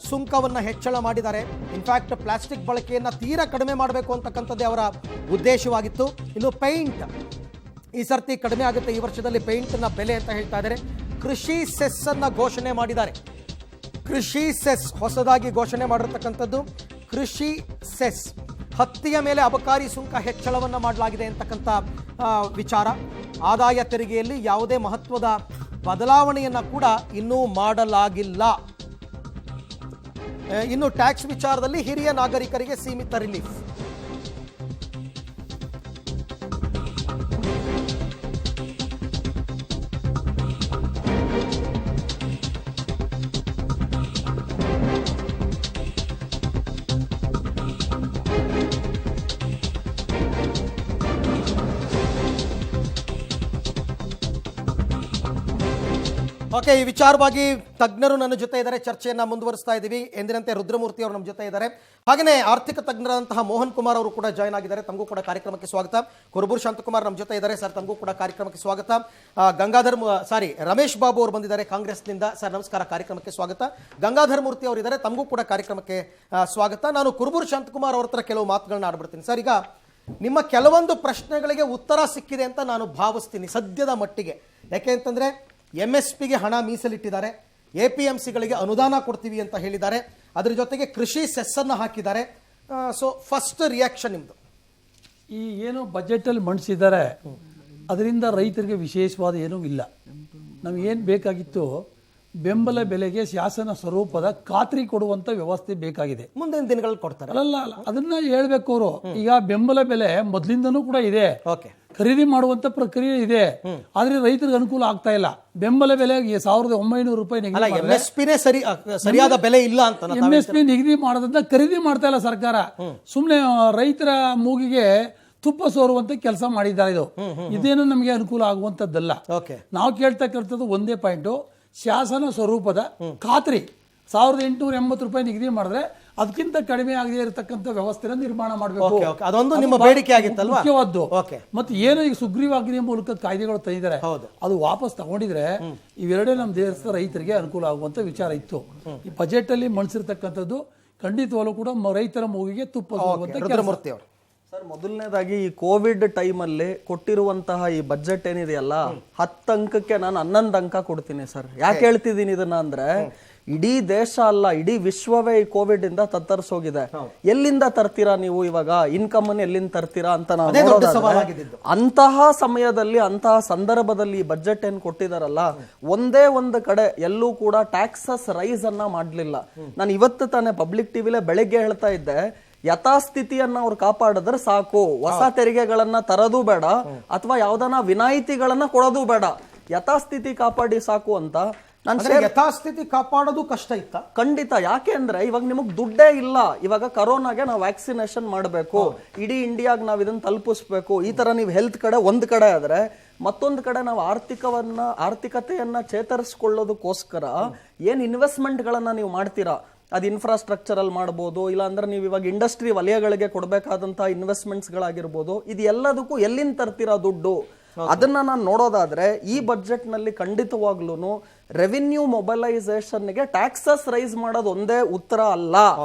ಸುಂಕವನ್ನು ಹೆಚ್ಚಳ ಮಾಡಿದ್ದಾರೆ. ಇನ್ಫ್ಯಾಕ್ಟ್ ಪ್ಲಾಸ್ಟಿಕ್ ಬಳಕೆಯನ್ನು ತೀರಾ ಕಡಿಮೆ ಮಾಡಬೇಕು ಅಂತಕ್ಕಂಥದ್ದೇ ಅವರ ಉದ್ದೇಶವಾಗಿತ್ತು. ಇನ್ನು ಪೇಂಟ್ ಈ ಸರ್ತಿ ಕಡಿಮೆ ಆಗುತ್ತೆ. ಈ ವರ್ಷದಲ್ಲಿ ಪೇಂಟ್ನ ಬೆಲೆ ಅಂತ ಹೇಳ್ತಾ ಇದ್ದಾರೆ. ಕೃಷಿ ಸೆಸ್ ಅನ್ನು ಘೋಷಣೆ ಮಾಡಿದ್ದಾರೆ. ಕೃಷಿ ಸೆಸ್ ಹೊಸದಾಗಿ ಘೋಷಣೆ ಮಾಡಿರ್ತಕ್ಕಂಥದ್ದು. ಕೃಷಿ ಸೆಸ್, ಹತ್ತಿಯ ಮೇಲೆ ಅಬಕಾರಿ ಸುಂಕ ಹೆಚ್ಚಳವನ್ನು ಮಾಡಲಾಗಿದೆ ಅಂತಕ್ಕಂಥ ವಿಚಾರ. ಆದಾಯ ತೆರಿಗೆಯಲ್ಲಿ ಯಾವುದೇ ಮಹತ್ವದ ಬದಲಾವಣೆಯನ್ನು ಕೂಡ ಇನ್ನೂ ಮಾಡಲಾಗಿಲ್ಲ. ಇನ್ನು ಟ್ಯಾಕ್ಸ್ ವಿಚಾರದಲ್ಲಿ ಹಿರಿಯ ನಾಗರಿಕರಿಗೆ ಸೀಮಿತ ರಿಲೀಫ್. ಓಕೆ, ಈ ವಿಚಾರವಾಗಿ ತಜ್ಞರು ನನ್ನ ಜೊತೆ ಇದ್ದಾರೆ. ಚರ್ಚೆಯನ್ನ ಮುಂದುವರಿಸ್ತಾ ಇದ್ದೀವಿ. ಎಂದಿನಂತೆ ರುದ್ರಮೂರ್ತಿ ಅವರು ನಮ್ಮ ಜೊತೆ ಇದ್ದಾರೆ. ಹಾಗೆಯೇ ಆರ್ಥಿಕ ತಜ್ಞರಾದಂತಹ ಮೋಹನ್ ಕುಮಾರ್ ಅವರು ಕೂಡ ಜಾಯ್ನ್ ಆಗಿದ್ದಾರೆ. ತಮಗೂ ಕೂಡ ಕಾರ್ಯಕ್ರಮಕ್ಕೆ ಸ್ವಾಗತ. ಕುರುಬೂರು ಶಾಂತಕುಮಾರ್ ನಮ್ಮ ಜೊತೆ ಇದ್ದಾರೆ. ಸರ್, ತಮಗೂ ಕೂಡ ಕಾರ್ಯಕ್ರಮಕ್ಕೆ ಸ್ವಾಗತ. ರಮೇಶ್ ಬಾಬು ಅವರು ಬಂದಿದ್ದಾರೆ ಕಾಂಗ್ರೆಸ್ನಿಂದ. ಸರ್ ನಮಸ್ಕಾರ, ಕಾರ್ಯಕ್ರಮಕ್ಕೆ ಸ್ವಾಗತ. ಗಂಗಾಧರ್ ಮೂರ್ತಿ ಅವರು ಇದ್ದಾರೆ, ತಮಗೂ ಕೂಡ ಕಾರ್ಯಕ್ರಮಕ್ಕೆ ಸ್ವಾಗತ. ನಾನು ಕುರುಬೂರು ಶಾಂತಕುಮಾರ್ ಅವ್ರ ಹತ್ರ ಕೆಲವು ಮಾತುಗಳನ್ನ ಆಡ್ಬಿಡ್ತೀನಿ. ಸರ್, ಈಗ ನಿಮ್ಮ ಕೆಲವೊಂದು ಪ್ರಶ್ನೆಗಳಿಗೆ ಉತ್ತರ ಸಿಕ್ಕಿದೆ ಅಂತ ನಾನು ಭಾವಿಸ್ತೀನಿ ಸದ್ಯದ ಮಟ್ಟಿಗೆ. ಯಾಕೆ ಅಂತಂದ್ರೆ MSPಗೆ ಹಣ ಮೀಸಲಿಟ್ಟಿದ್ದಾರೆ, APMCಗಳಿಗೆ ಅನುದಾನ ಕೊಡ್ತೀವಿ ಅಂತ ಹೇಳಿದ್ದಾರೆ, ಅದರ ಜೊತೆಗೆ ಕೃಷಿ ಸೆಸ್ಸನ್ನು ಹಾಕಿದ್ದಾರೆ. ಸೊ ಫಸ್ಟ್ ರಿಯಾಕ್ಷನ್ ನಿಮ್ಮದು? ಈ ಏನು ಬಜೆಟಲ್ಲಿ ಮಂಡಿಸಿದ್ದಾರೆ ಅದರಿಂದ ರೈತರಿಗೆ ವಿಶೇಷವಾದ ಏನೂ ಇಲ್ಲ. ನಮಗೇನು ಬೇಕಾಗಿತ್ತು, ಬೆಂಬಲ ಬೆಲೆಗೆ ಶಾಸನ ಸ್ವರೂಪದ ಖಾತ್ರಿ ಕೊಡುವಂತ ವ್ಯವಸ್ಥೆ ಬೇಕಾಗಿದೆ. ಮುಂದಿನ ದಿನಗಳಲ್ಲಿ ಕೊಡ್ತಾರೆ. ಅಲ್ಲ, ಅದನ್ನ ಹೇಳ್ಬೇಕು ಅವರು. ಈಗ ಬೆಂಬಲ ಬೆಲೆ ಮೊದಲಿಂದನೂ ಕೂಡ ಇದೆ, ಖರೀದಿ ಮಾಡುವಂತ ಪ್ರಕ್ರಿಯೆ ಇದೆ, ಆದ್ರೆ ರೈತರಿಗೆ ಅನುಕೂಲ ಆಗ್ತಾ ಇಲ್ಲ. ಬೆಂಬಲ ಬೆಲೆ 1900 ರೂಪಾಯಿ ಸರಿಯಾದ ಬೆಲೆ ಇಲ್ಲ ಅಂತ MSP ನಿಗದಿ ಮಾಡೋದ್ರಿಂದ ಖರೀದಿ ಮಾಡ್ತಾ ಇಲ್ಲ ಸರ್ಕಾರ. ಸುಮ್ನೆ ರೈತರ ಮೂಗಿಗೆ ತುಪ್ಪ ಸೋರುವಂತ ಕೆಲಸ ಮಾಡಿದ್ದಾರೆ. ಇದೇನು ನಮಗೆ ಅನುಕೂಲ ಆಗುವಂತದ್ದಲ್ಲ. ನಾವು ಕೇಳ್ತಕ್ಕಂಥದ್ದು ಒಂದೇ ಪಾಯಿಂಟ್, ಶಾಸನ ಸ್ವರೂಪದ ಖಾತ್ರಿ. 1880 ರೂಪಾಯಿ ನಿಗದಿ ಮಾಡಿದ್ರೆ ಅದಕ್ಕಿಂತ ಕಡಿಮೆ ಆಗದೆ ಇರತಕ್ಕಂಥ ವ್ಯವಸ್ಥೆನ ನಿರ್ಮಾಣ ಮಾಡಬೇಕು. ಅದೊಂದು ನಿಮ್ಮ ಬೇಡಿಕೆ ಆಗಿತ್ತಲ್ವಾ? ಮುಖ್ಯವಾದ್ದು. ಮತ್ತೆ ಏನು ಈಗ ಸುಗ್ರೀವಾಜ್ಞೆ ಮೂಲಕ ಕಾಯ್ದೆಗಳು ತಂದಿದ್ದಾರೆ, ಅದು ವಾಪಸ್ ತಗೊಂಡಿದ್ರೆ ಇವೆರಡೇ ನಮ್ಮ ದೇಶದ ರೈತರಿಗೆ ಅನುಕೂಲ ಆಗುವಂತ ವಿಚಾರ ಇತ್ತು. ಈ ಬಜೆಟ್ ಅಲ್ಲಿ ಮಂಡಿಸಿರ್ತಕ್ಕಂಥದ್ದು ಖಂಡಿತವಾಗ್ಲೂ ಕೂಡ ರೈತರ ಮೂಗಿಗೆ ತುಪ್ಪ ಸರ್, ಮೊದಲನೇದಾಗಿ ಈ ಕೋವಿಡ್ ಟೈಮಲ್ಲಿ ಕೊಟ್ಟಿರುವಂತಹ ಈ ಬಜೆಟ್ ಏನಿದೆಯಲ್ಲ, 10 ಅಂಕಕ್ಕೆ ನಾನು 11 ಅಂಕ ಕೊಡ್ತೀನಿ ಸರ್. ಯಾಕೆ ಹೇಳ್ತಿದ್ದೀನಿ ಇದನ್ನ ಅಂದ್ರೆ, ಇಡೀ ದೇಶ ಅಲ್ಲ, ಇಡೀ ವಿಶ್ವವೇ ಈ ಕೋವಿಡ್ ಇಂದ ತತ್ತರಿಸೋಗಿದೆ. ಎಲ್ಲಿಂದ ತರ್ತೀರಾ ನೀವು ಇವಾಗ ಇನ್ಕಮ್ ಅನ್ನು, ಎಲ್ಲಿಂದ ತರ್ತೀರಾ ಅಂತ ನಾವು ಅಂತಹ ಸಮಯದಲ್ಲಿ, ಅಂತಹ ಸಂದರ್ಭದಲ್ಲಿ ಈ ಬಜೆಟ್ ಏನ್ ಕೊಟ್ಟಿದಾರಲ್ಲ, ಒಂದೇ ಒಂದು ಕಡೆ ಎಲ್ಲೂ ಕೂಡ ಟ್ಯಾಕ್ಸಸ್ ರೈಸ್ ಅನ್ನ ಮಾಡ್ಲಿಲ್ಲ. ನಾನು ಇವತ್ತು ತಾನೇ ಪಬ್ಲಿಕ್ ಟಿವಿಲೇ ಬೆಳಗ್ಗೆ ಹೇಳ್ತಾ ಇದ್ದೆ, ಯಥಾಸ್ಥಿತಿಯನ್ನ ಅವ್ರು ಕಾಪಾಡಿದ್ರೆ ಸಾಕು, ಹೊಸ ತೆರಿಗೆಗಳನ್ನ ತರೋದು ಬೇಡ ಅಥವಾ ಯಾವ್ದನ ವಿನಾಯಿತಿಗಳನ್ನ ಕೊಡೋದು ಬೇಡ, ಯಥಾಸ್ಥಿತಿ ಕಾಪಾಡಿ ಸಾಕು ಅಂತ. ಯಥಾಸ್ಥಿತಿ ಕಾಪಾಡೋದು ಕಷ್ಟ ಇತ್ತ? ಖಂಡಿತ. ಯಾಕೆ ಅಂದ್ರೆ ಇವಾಗ ನಿಮಗ್ ದುಡ್ಡೇ ಇಲ್ಲ. ಇವಾಗ ಕರೋನಾಗೆ ನಾವು ವ್ಯಾಕ್ಸಿನೇಷನ್ ಮಾಡಬೇಕು, ಇಡೀ ಇಂಡಿಯಾಗ ನಾವ್ ಇದನ್ನ ತಲುಪಿಸ್ಬೇಕು. ಈ ತರ ನೀವು ಹೆಲ್ತ್ ಕಡೆ ಒಂದ್ ಕಡೆ ಆದ್ರೆ, ಮತ್ತೊಂದು ಕಡೆ ನಾವು ಆರ್ಥಿಕತೆಯನ್ನ ಚೇತರಿಸಿಕೊಳ್ಳೋದಕ್ಕೋಸ್ಕರ ಏನ್ ಇನ್ವೆಸ್ಟ್ಮೆಂಟ್ ಗಳನ್ನ ನೀವು ಮಾಡ್ತೀರಾ, ಅದು ಇನ್ಫ್ರಾಸ್ಟ್ರಕ್ಚರ್ ಅಲ್ಲಿ ಮಾಡಬಹುದು, ಇಲ್ಲ ಅಂದ್ರೆ ನೀವು ಇವಾಗ ಇಂಡಸ್ಟ್ರಿ ವಲಯಗಳಿಗೆ ಕೊಡಬೇಕಾದಂತಹ ಇನ್ವೆಸ್ಟ್ಮೆಂಟ್ಸ್ ಗಳಾಗಿರ್ಬೋದು. ಇದು ಎಲ್ಲದಕ್ಕೂ ಎಲ್ಲಿಂದ ತರ್ತೀರಾ ದುಡ್ಡು? ಅದನ್ನ ನಾನು ನೋಡೋದಾದ್ರೆ ಈ ಬಜೆಟ್ ನಲ್ಲಿ ಖಂಡಿತವಾಗ್ಲೂ ರೆವಿನ್ಯೂ ಮೊಬಲೈಸೇಷನ್ಗೆ ಟ್ಯಾಕ್ಸಸ್ ರೈಸ್ ಮಾಡೋದು ಒಂದೇ ಉತ್ತರ ಅಲ್ಲ.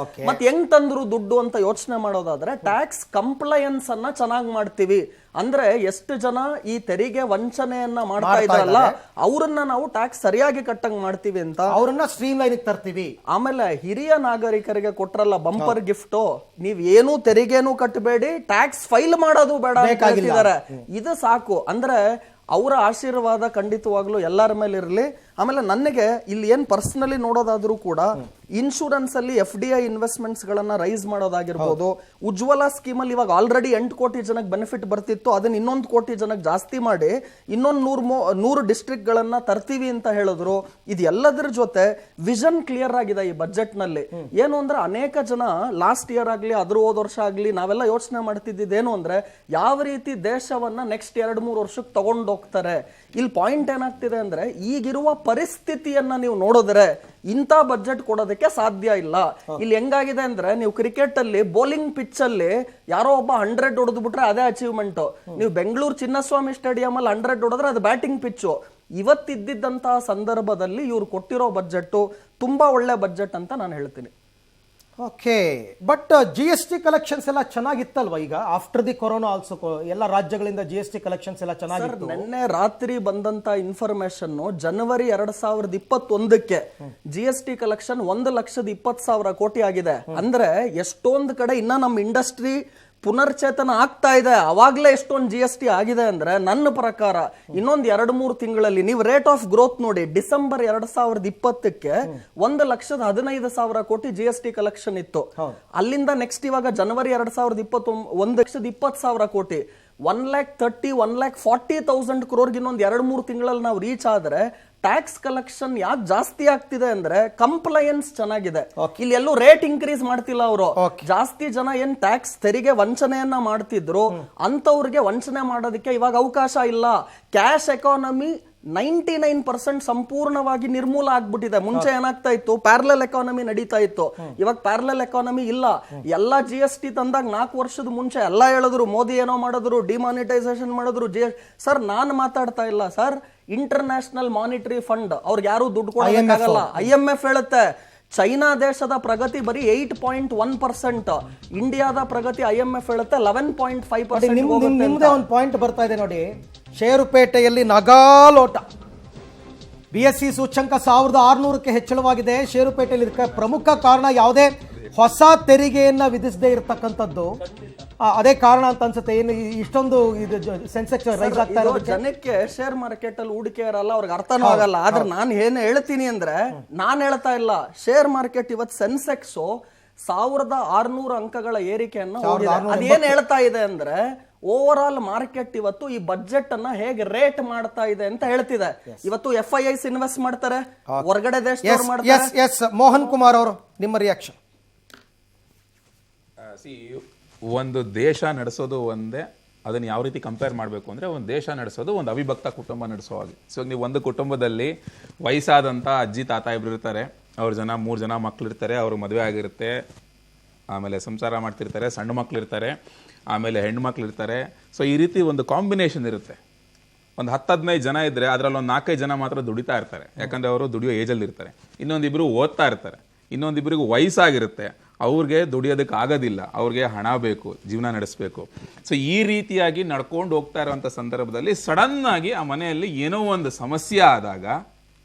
ಮತ್ತೆ ಹೆಂಗ್ ತಂದ್ರು ದುಡ್ಡು ಅಂತ ಯೋಚನೆ ಮಾಡೋದಾದ್ರೆ, ಟ್ಯಾಕ್ಸ್ ಕಂಪ್ಲಯನ್ಸ್ ಅನ್ನ ಚೆನ್ನಾಗಿ ಮಾಡ್ತೀವಿ ಅಂದ್ರೆ, ಎಷ್ಟು ಜನ ಈ ತೆರಿಗೆ ವಂಚನೆಯನ್ನ ಮಾಡ್ತಾ ಇದ್ರಲ್ಲ ಅವ್ರನ್ನ ನಾವು ಟ್ಯಾಕ್ಸ್ ಸರಿಯಾಗಿ ಕಟ್ಟಂಗ್ ಮಾಡ್ತೀವಿ ಅಂತ ಅವ್ರನ್ನ ಸ್ಟ್ರೀಮ್ ಲೈನ್ ತರ್ತೀವಿ. ಆಮೇಲೆ ಹಿರಿಯ ನಾಗರಿಕರಿಗೆ ಕೊಟ್ರಲ್ಲ ಬಂಪರ್ ಗಿಫ್ಟ್, ನೀವ್ ಏನು ತೆರಿಗೆನೂ ಕಟ್ಟಬೇಡಿ, ಟ್ಯಾಕ್ಸ್ ಫೈಲ್ ಮಾಡೋದು ಬೇಡ ಬೇಕಾಗಿದ್ದಾರೆ. ಇದು ಸಾಕು. ಅಂದ್ರೆ ಅವರ ಆಶೀರ್ವಾದ ಖಂಡಿತವಾಗ್ಲೂ ಎಲ್ಲರ ಮೇಲೆ ಇರಲಿ. ಆಮೇಲೆ ನನಗೆ ಇಲ್ಲಿ ಏನ್ ಪರ್ಸನಲಿ ನೋಡೋದಾದ್ರೂ ಕೂಡ ಇನ್ಶೂರೆನ್ಸ್ ಅಲ್ಲಿ FDI ಇನ್ವೆಸ್ಟ್ಮೆಂಟ್ಸ್ ಗಳನ್ನ ರೈಸ್ ಮಾಡೋದಾಗಿರ್ಬೋದು. ಉಜ್ವಲ ಸ್ಕೀಮ್ ಅಲ್ಲಿ ಇವಾಗ ಆಲ್ರೆಡಿ 8 ಕೋಟಿ ಜನಕ್ಕೆ ಬೆನಿಫಿಟ್ ಬರ್ತಿತ್ತು, ಅದನ್ನ 1 ಕೋಟಿ ಜನಕ್ಕೆ ಜಾಸ್ತಿ ಮಾಡಿ ಇನ್ನೊಂದು 100 ಡಿಸ್ಟ್ರಿಕ್ಟ್ ಗಳನ್ನ ತರ್ತೀವಿ ಅಂತ ಹೇಳಿದ್ರು. ಇದು ಎಲ್ಲದರ ಜೊತೆ ವಿಷನ್ ಕ್ಲಿಯರ್ ಆಗಿದೆ ಈ ಬಜೆಟ್ ನಲ್ಲಿ. ಏನು ಅಂದ್ರೆ, ಅನೇಕ ಜನ ಲಾಸ್ಟ್ ಇಯರ್ ಆಗ್ಲಿ ಅದ್ರ ಹೋದ ವರ್ಷ ಆಗ್ಲಿ ನಾವೆಲ್ಲ ಯೋಚನೆ ಮಾಡ್ತಿದ್ದೇನು ಅಂದ್ರೆ, ಯಾವ ರೀತಿ ದೇಶವನ್ನ ನೆಕ್ಸ್ಟ್ 2-3 ವರ್ಷಕ್ಕೆ ತಗೊಂಡು ಹೋಗ್ತಾರೆ. ಇಲ್ಲಿ ಪಾಯಿಂಟ್ ಏನಾಗ್ತಿದೆ ಅಂದ್ರೆ, ಈಗಿರುವ ಪರಿಸ್ಥಿತಿಯನ್ನ ನೀವು ನೋಡಿದ್ರೆ ಇಂಥ ಬಜೆಟ್ ಕೊಡೋದಕ್ಕೆ ಸಾಧ್ಯ ಇಲ್ಲ. ಇಲ್ಲಿ ಹೆಂಗಾಗಿದೆ ಅಂದ್ರೆ, ನೀವು ಕ್ರಿಕೆಟ್ ಅಲ್ಲಿ ಬೌಲಿಂಗ್ ಪಿಚ್ ಅಲ್ಲಿ ಯಾರೋ ಒಬ್ಬ 100 ಹೊಡೆದು ಬಿಟ್ರೆ ಅದೇ ಅಚೀವ್ಮೆಂಟ್. ನೀವು ಬೆಂಗಳೂರು ಚಿನ್ನಸ್ವಾಮಿ ಸ್ಟೇಡಿಯಂ ಅಲ್ಲಿ 100 ಹೊಡೆದ್ರೆ ಅದು ಬ್ಯಾಟಿಂಗ್ ಪಿಚ್ಚು. ಇವತ್ತಿದ್ದಂತಹ ಸಂದರ್ಭದಲ್ಲಿ ಇವ್ರು ಕೊಟ್ಟಿರೋ ಬಜೆಟ್ ತುಂಬಾ ಒಳ್ಳೆ ಬಜೆಟ್ ಅಂತ ನಾನು ಹೇಳ್ತೀನಿ. ಓಕೆ, ಬಟ್ GST ಕಲೆಕ್ಷನ್ಸ್ ಎಲ್ಲ ಚೆನ್ನಾಗಿತ್ತಲ್ವಾ? ಈಗ ಆಫ್ಟರ್ ದಿ ಕೊರೋನಾ ಆಲ್ಸೋ ಎಲ್ಲ ರಾಜ್ಯಗಳಿಂದ GST ಕಲೆಕ್ಷನ್ಸ್ ಎಲ್ಲ ಚೆನ್ನಾಗಿತ್ತು. ನಿನ್ನೆ ರಾತ್ರಿ ಬಂದಂತ ಇನ್ಫಾರ್ಮೇಶನ್, ಜನವರಿ 2021ಕ್ಕೆ GST ಕಲೆಕ್ಷನ್ 1,20,000 ಕೋಟಿ ಆಗಿದೆ. ಅಂದ್ರೆ ಎಷ್ಟೊಂದು ಕಡೆ ಇನ್ನ ನಮ್ಮ ಇಂಡಸ್ಟ್ರಿ ಪುನರ್ಚೇತನ ಆಗ್ತಾ ಇದೆ. ಅವಾಗ್ಲೇ ಎಷ್ಟೊಂದು GST ಆಗಿದೆ ಅಂದ್ರೆ, ನನ್ನ ಪ್ರಕಾರ ಇನ್ನೊಂದು 2-3 ತಿಂಗಳಲ್ಲಿ ನೀವು ರೇಟ್ ಆಫ್ ಗ್ರೋತ್ ನೋಡಿ, ಡಿಸೆಂಬರ್ 2020ಕ್ಕೆ 1,15,000 ಕೋಟಿ GST ಕಲೆಕ್ಷನ್ ಇತ್ತು. ಅಲ್ಲಿಂದ ನೆಕ್ಸ್ಟ್ ಇವಾಗ ಜನವರಿ 2021 1,20,000 ಕೋಟಿ, 1,30,000 1,40,000 ಕ್ರೋರ್ಗೆ ಇನ್ನೊಂದು 2-3 ತಿಂಗಳಲ್ಲಿ ನಾವು ರೀಚ್ ಆದ್ರೆ, ಟ್ಯಾಕ್ಸ್ ಕಲೆಕ್ಷನ್ ಯಾಕೆ ಜಾಸ್ತಿ ಆಗ್ತಿದೆ ಅಂದ್ರೆ ಕಂಪ್ಲಯನ್ಸ್ ಚೆನ್ನಾಗಿದೆ. ಇಲ್ಲಿ ಎಲ್ಲೂ ರೇಟ್ ಇನ್ಕ್ರೀಸ್ ಮಾಡ್ತಿಲ್ಲ ಅವರು. ಜಾಸ್ತಿ ಜನ ಏನ್ ಟ್ಯಾಕ್ಸ್ ತೆರಿಗೆ ವಂಚನೆಯನ್ನ ಮಾಡ್ತಿದ್ರು ಅಂತವ್ರಿಗೆ ವಂಚನೆ ಮಾಡೋದಕ್ಕೆ ಇವಾಗ ಅವಕಾಶ ಇಲ್ಲ. ಕ್ಯಾಶ್ ಎಕಾನಮಿ 99% ಸಂಪೂರ್ಣವಾಗಿ ನಿರ್ಮೂಲ ಆಗ್ಬಿಟ್ಟಿದೆ. ಮುಂಚೆ ಏನಾಗ್ತಾ ಇತ್ತು, ಪ್ಯಾರಲಲ್ ಎಕಾನಮಿ ನಡೀತಾ ಇತ್ತು. ಇವಾಗ ಪ್ಯಾರಲಲ್ ಎಕಾನಮಿ ಇಲ್ಲ. ಎಲ್ಲ GST ತಂದಾಗ 4 ವರ್ಷದ ಮುಂಚೆ ಎಲ್ಲ ಹೇಳಿದ್ರು, ಮೋದಿ ಏನೋ ಮಾಡಿದ್ರು, ಡಿಮಾನಿಟೈಸೇಷನ್ ಮಾಡಿದ್ರು. ಸರ್ ನಾನು ಮಾತಾಡ್ತಾ ಇಲ್ಲ ಸರ್, ಇಂಟರ್ನ್ಯಾಷನಲ್ ಮಾನಿಟರಿ ಫಂಡ್ ಅವ್ರಿಗೆ ಯಾರು ದುಡ್ಡು ಕೊಡೋಕ್ಕಾಗಲ್ಲ. IMF ಹೇಳುತ್ತೆ ಚೈನಾ ದೇಶದ ಪ್ರಗತಿ ಬರೀ 8.1%, ಇಂಡಿಯಾದ ಪ್ರಗತಿ IMF ಹೇಳುತ್ತೆ 11.5%. ನಿಮ್ದೇ ಒಂದು ಪಾಯಿಂಟ್ ಬರ್ತಾ ಇದೆ ನೋಡಿ, ಷೇರುಪೇಟೆಯಲ್ಲಿ ನಗಾಲೋಟ. BSE ಸೂಚ್ಯಂಕ 1600ಕ್ಕೆ ಹೆಚ್ಚಳವಾಗಿದೆ. ಷೇರುಪೇಟೆಯಲ್ಲಿ ಇದಕ್ಕೆ ಪ್ರಮುಖ ಕಾರಣ ಯಾವುದೇ ಹೊಸ ತೆರಿಗೆಯನ್ನ ವಿಧಿಸದೇ ಇರತಕ್ಕಂಥದ್ದು, ಅದೇ ಕಾರಣ ಅಂತ ಅನ್ಸುತ್ತೆ. ಏನು ಇಷ್ಟೊಂದು ಇದು ಸೆನ್ಸೆಕ್ಸ್ ರೈಸ್ ಆಗ್ತಾ ಇರೋದು ಜನಕ್ಕೆ ಶೇರ್ ಮಾರ್ಕೆಟ್ ಅಲ್ಲಿ ಹೂಡಿಕೆ ಇರಲ್ಲ, ಅವ್ರಿಗೆ ಅರ್ಥನೂ ಆಗಲ್ಲ. ಆದ್ರೆ ನಾನು ಏನು ಹೇಳ್ತೀನಿ ಅಂದ್ರೆ, ನಾನು ಹೇಳ್ತಾ ಇಲ್ಲ ಶೇರ್ ಮಾರ್ಕೆಟ್ ಇವತ್ತು ಸೆನ್ಸೆಕ್ಸ್ 1600 ಅಂಕಗಳ ಏರಿಕೆಯನ್ನು ಅದೇನ್ ಹೇಳ್ತಾ ಇದೆ ಅಂದ್ರೆ, ಓವರ್ ಆಲ್ ಮಾರ್ಕೆಟ್ ಇವತ್ತು ಈ ಬಜೆಟ್ ಅನ್ನ ಹೇಗೆ ರೇಟ್ ಮಾಡ್ತಾ ಇದೆ ಅಂತ ಹೇಳ್ತಿದೆ. ಇವತ್ತು FIIs ಇನ್ವೆಸ್ಟ್ ಮಾಡ್ತಾರೆ, ಹೊರಗಡೆ ದೇಶದವರು ಮಾಡ್ತಾರೆ. ಮೋಹನ್ ಕುಮಾರ್ ಅವರು, ನಿಮ್ಮ ರಿಯಾಕ್ಷನ್? ಒಂದು ದೇಶ ನಡೆಸೋದು ಒಂದೇ, ಅದನ್ನು ಯಾವ ರೀತಿ ಕಂಪೇರ್ ಮಾಡಬೇಕು ಅಂದರೆ, ಒಂದು ದೇಶ ನಡೆಸೋದು ಒಂದು ಅವಿಭಕ್ತ ಕುಟುಂಬ ನಡೆಸೋ ಹಾಗೆ. ಸೊ ನೀವು ಒಂದು ಕುಟುಂಬದಲ್ಲಿ ವಯಸ್ಸಾದಂಥ ಅಜ್ಜಿ ತಾತ ಇಬ್ಬರು ಇರ್ತಾರೆ, ಅವ್ರ 3 ಜನ ಮಕ್ಕಳಿರ್ತಾರೆ, ಅವ್ರಿಗೆ ಮದುವೆ ಆಗಿರುತ್ತೆ, ಆಮೇಲೆ ಸಂಸಾರ ಮಾಡ್ತಿರ್ತಾರೆ, ಸಣ್ಣ ಮಕ್ಕಳಿರ್ತಾರೆ, ಆಮೇಲೆ ಹೆಣ್ಮಕ್ಳು ಇರ್ತಾರೆ. ಸೊ ಈ ರೀತಿ ಒಂದು ಕಾಂಬಿನೇಷನ್ ಇರುತ್ತೆ. ಒಂದು 10-15 ಜನ ಇದ್ದರೆ ಅದರಲ್ಲಿ ಒಂದು 4-5 ಜನ ಮಾತ್ರ ದುಡಿತಾ ಇರ್ತಾರೆ, ಯಾಕಂದರೆ ಅವರು ದುಡಿಯೋ ಏಜಲ್ಲಿ ಇರ್ತಾರೆ. ಇನ್ನೊಂದಿಬ್ಬರು ಓದ್ತಾ ಇರ್ತಾರೆ, ಇನ್ನೊಂದಿಬ್ಬರಿಗೂ ವಯಸ್ಸಾಗಿರುತ್ತೆ, ಅವ್ರಿಗೆ ದುಡಿಯೋದಕ್ಕೆ ಆಗೋದಿಲ್ಲ, ಅವ್ರಿಗೆ ಹಣ ಬೇಕು, ಜೀವನ ನಡೆಸಬೇಕು. ಸೊ ಈ ರೀತಿಯಾಗಿ ನಡ್ಕೊಂಡು ಹೋಗ್ತಾ ಇರುವಂಥ ಸಂದರ್ಭದಲ್ಲಿ ಸಡನ್ನಾಗಿ ಆ ಮನೆಯಲ್ಲಿ ಏನೋ ಒಂದು ಸಮಸ್ಯೆ ಆದಾಗ,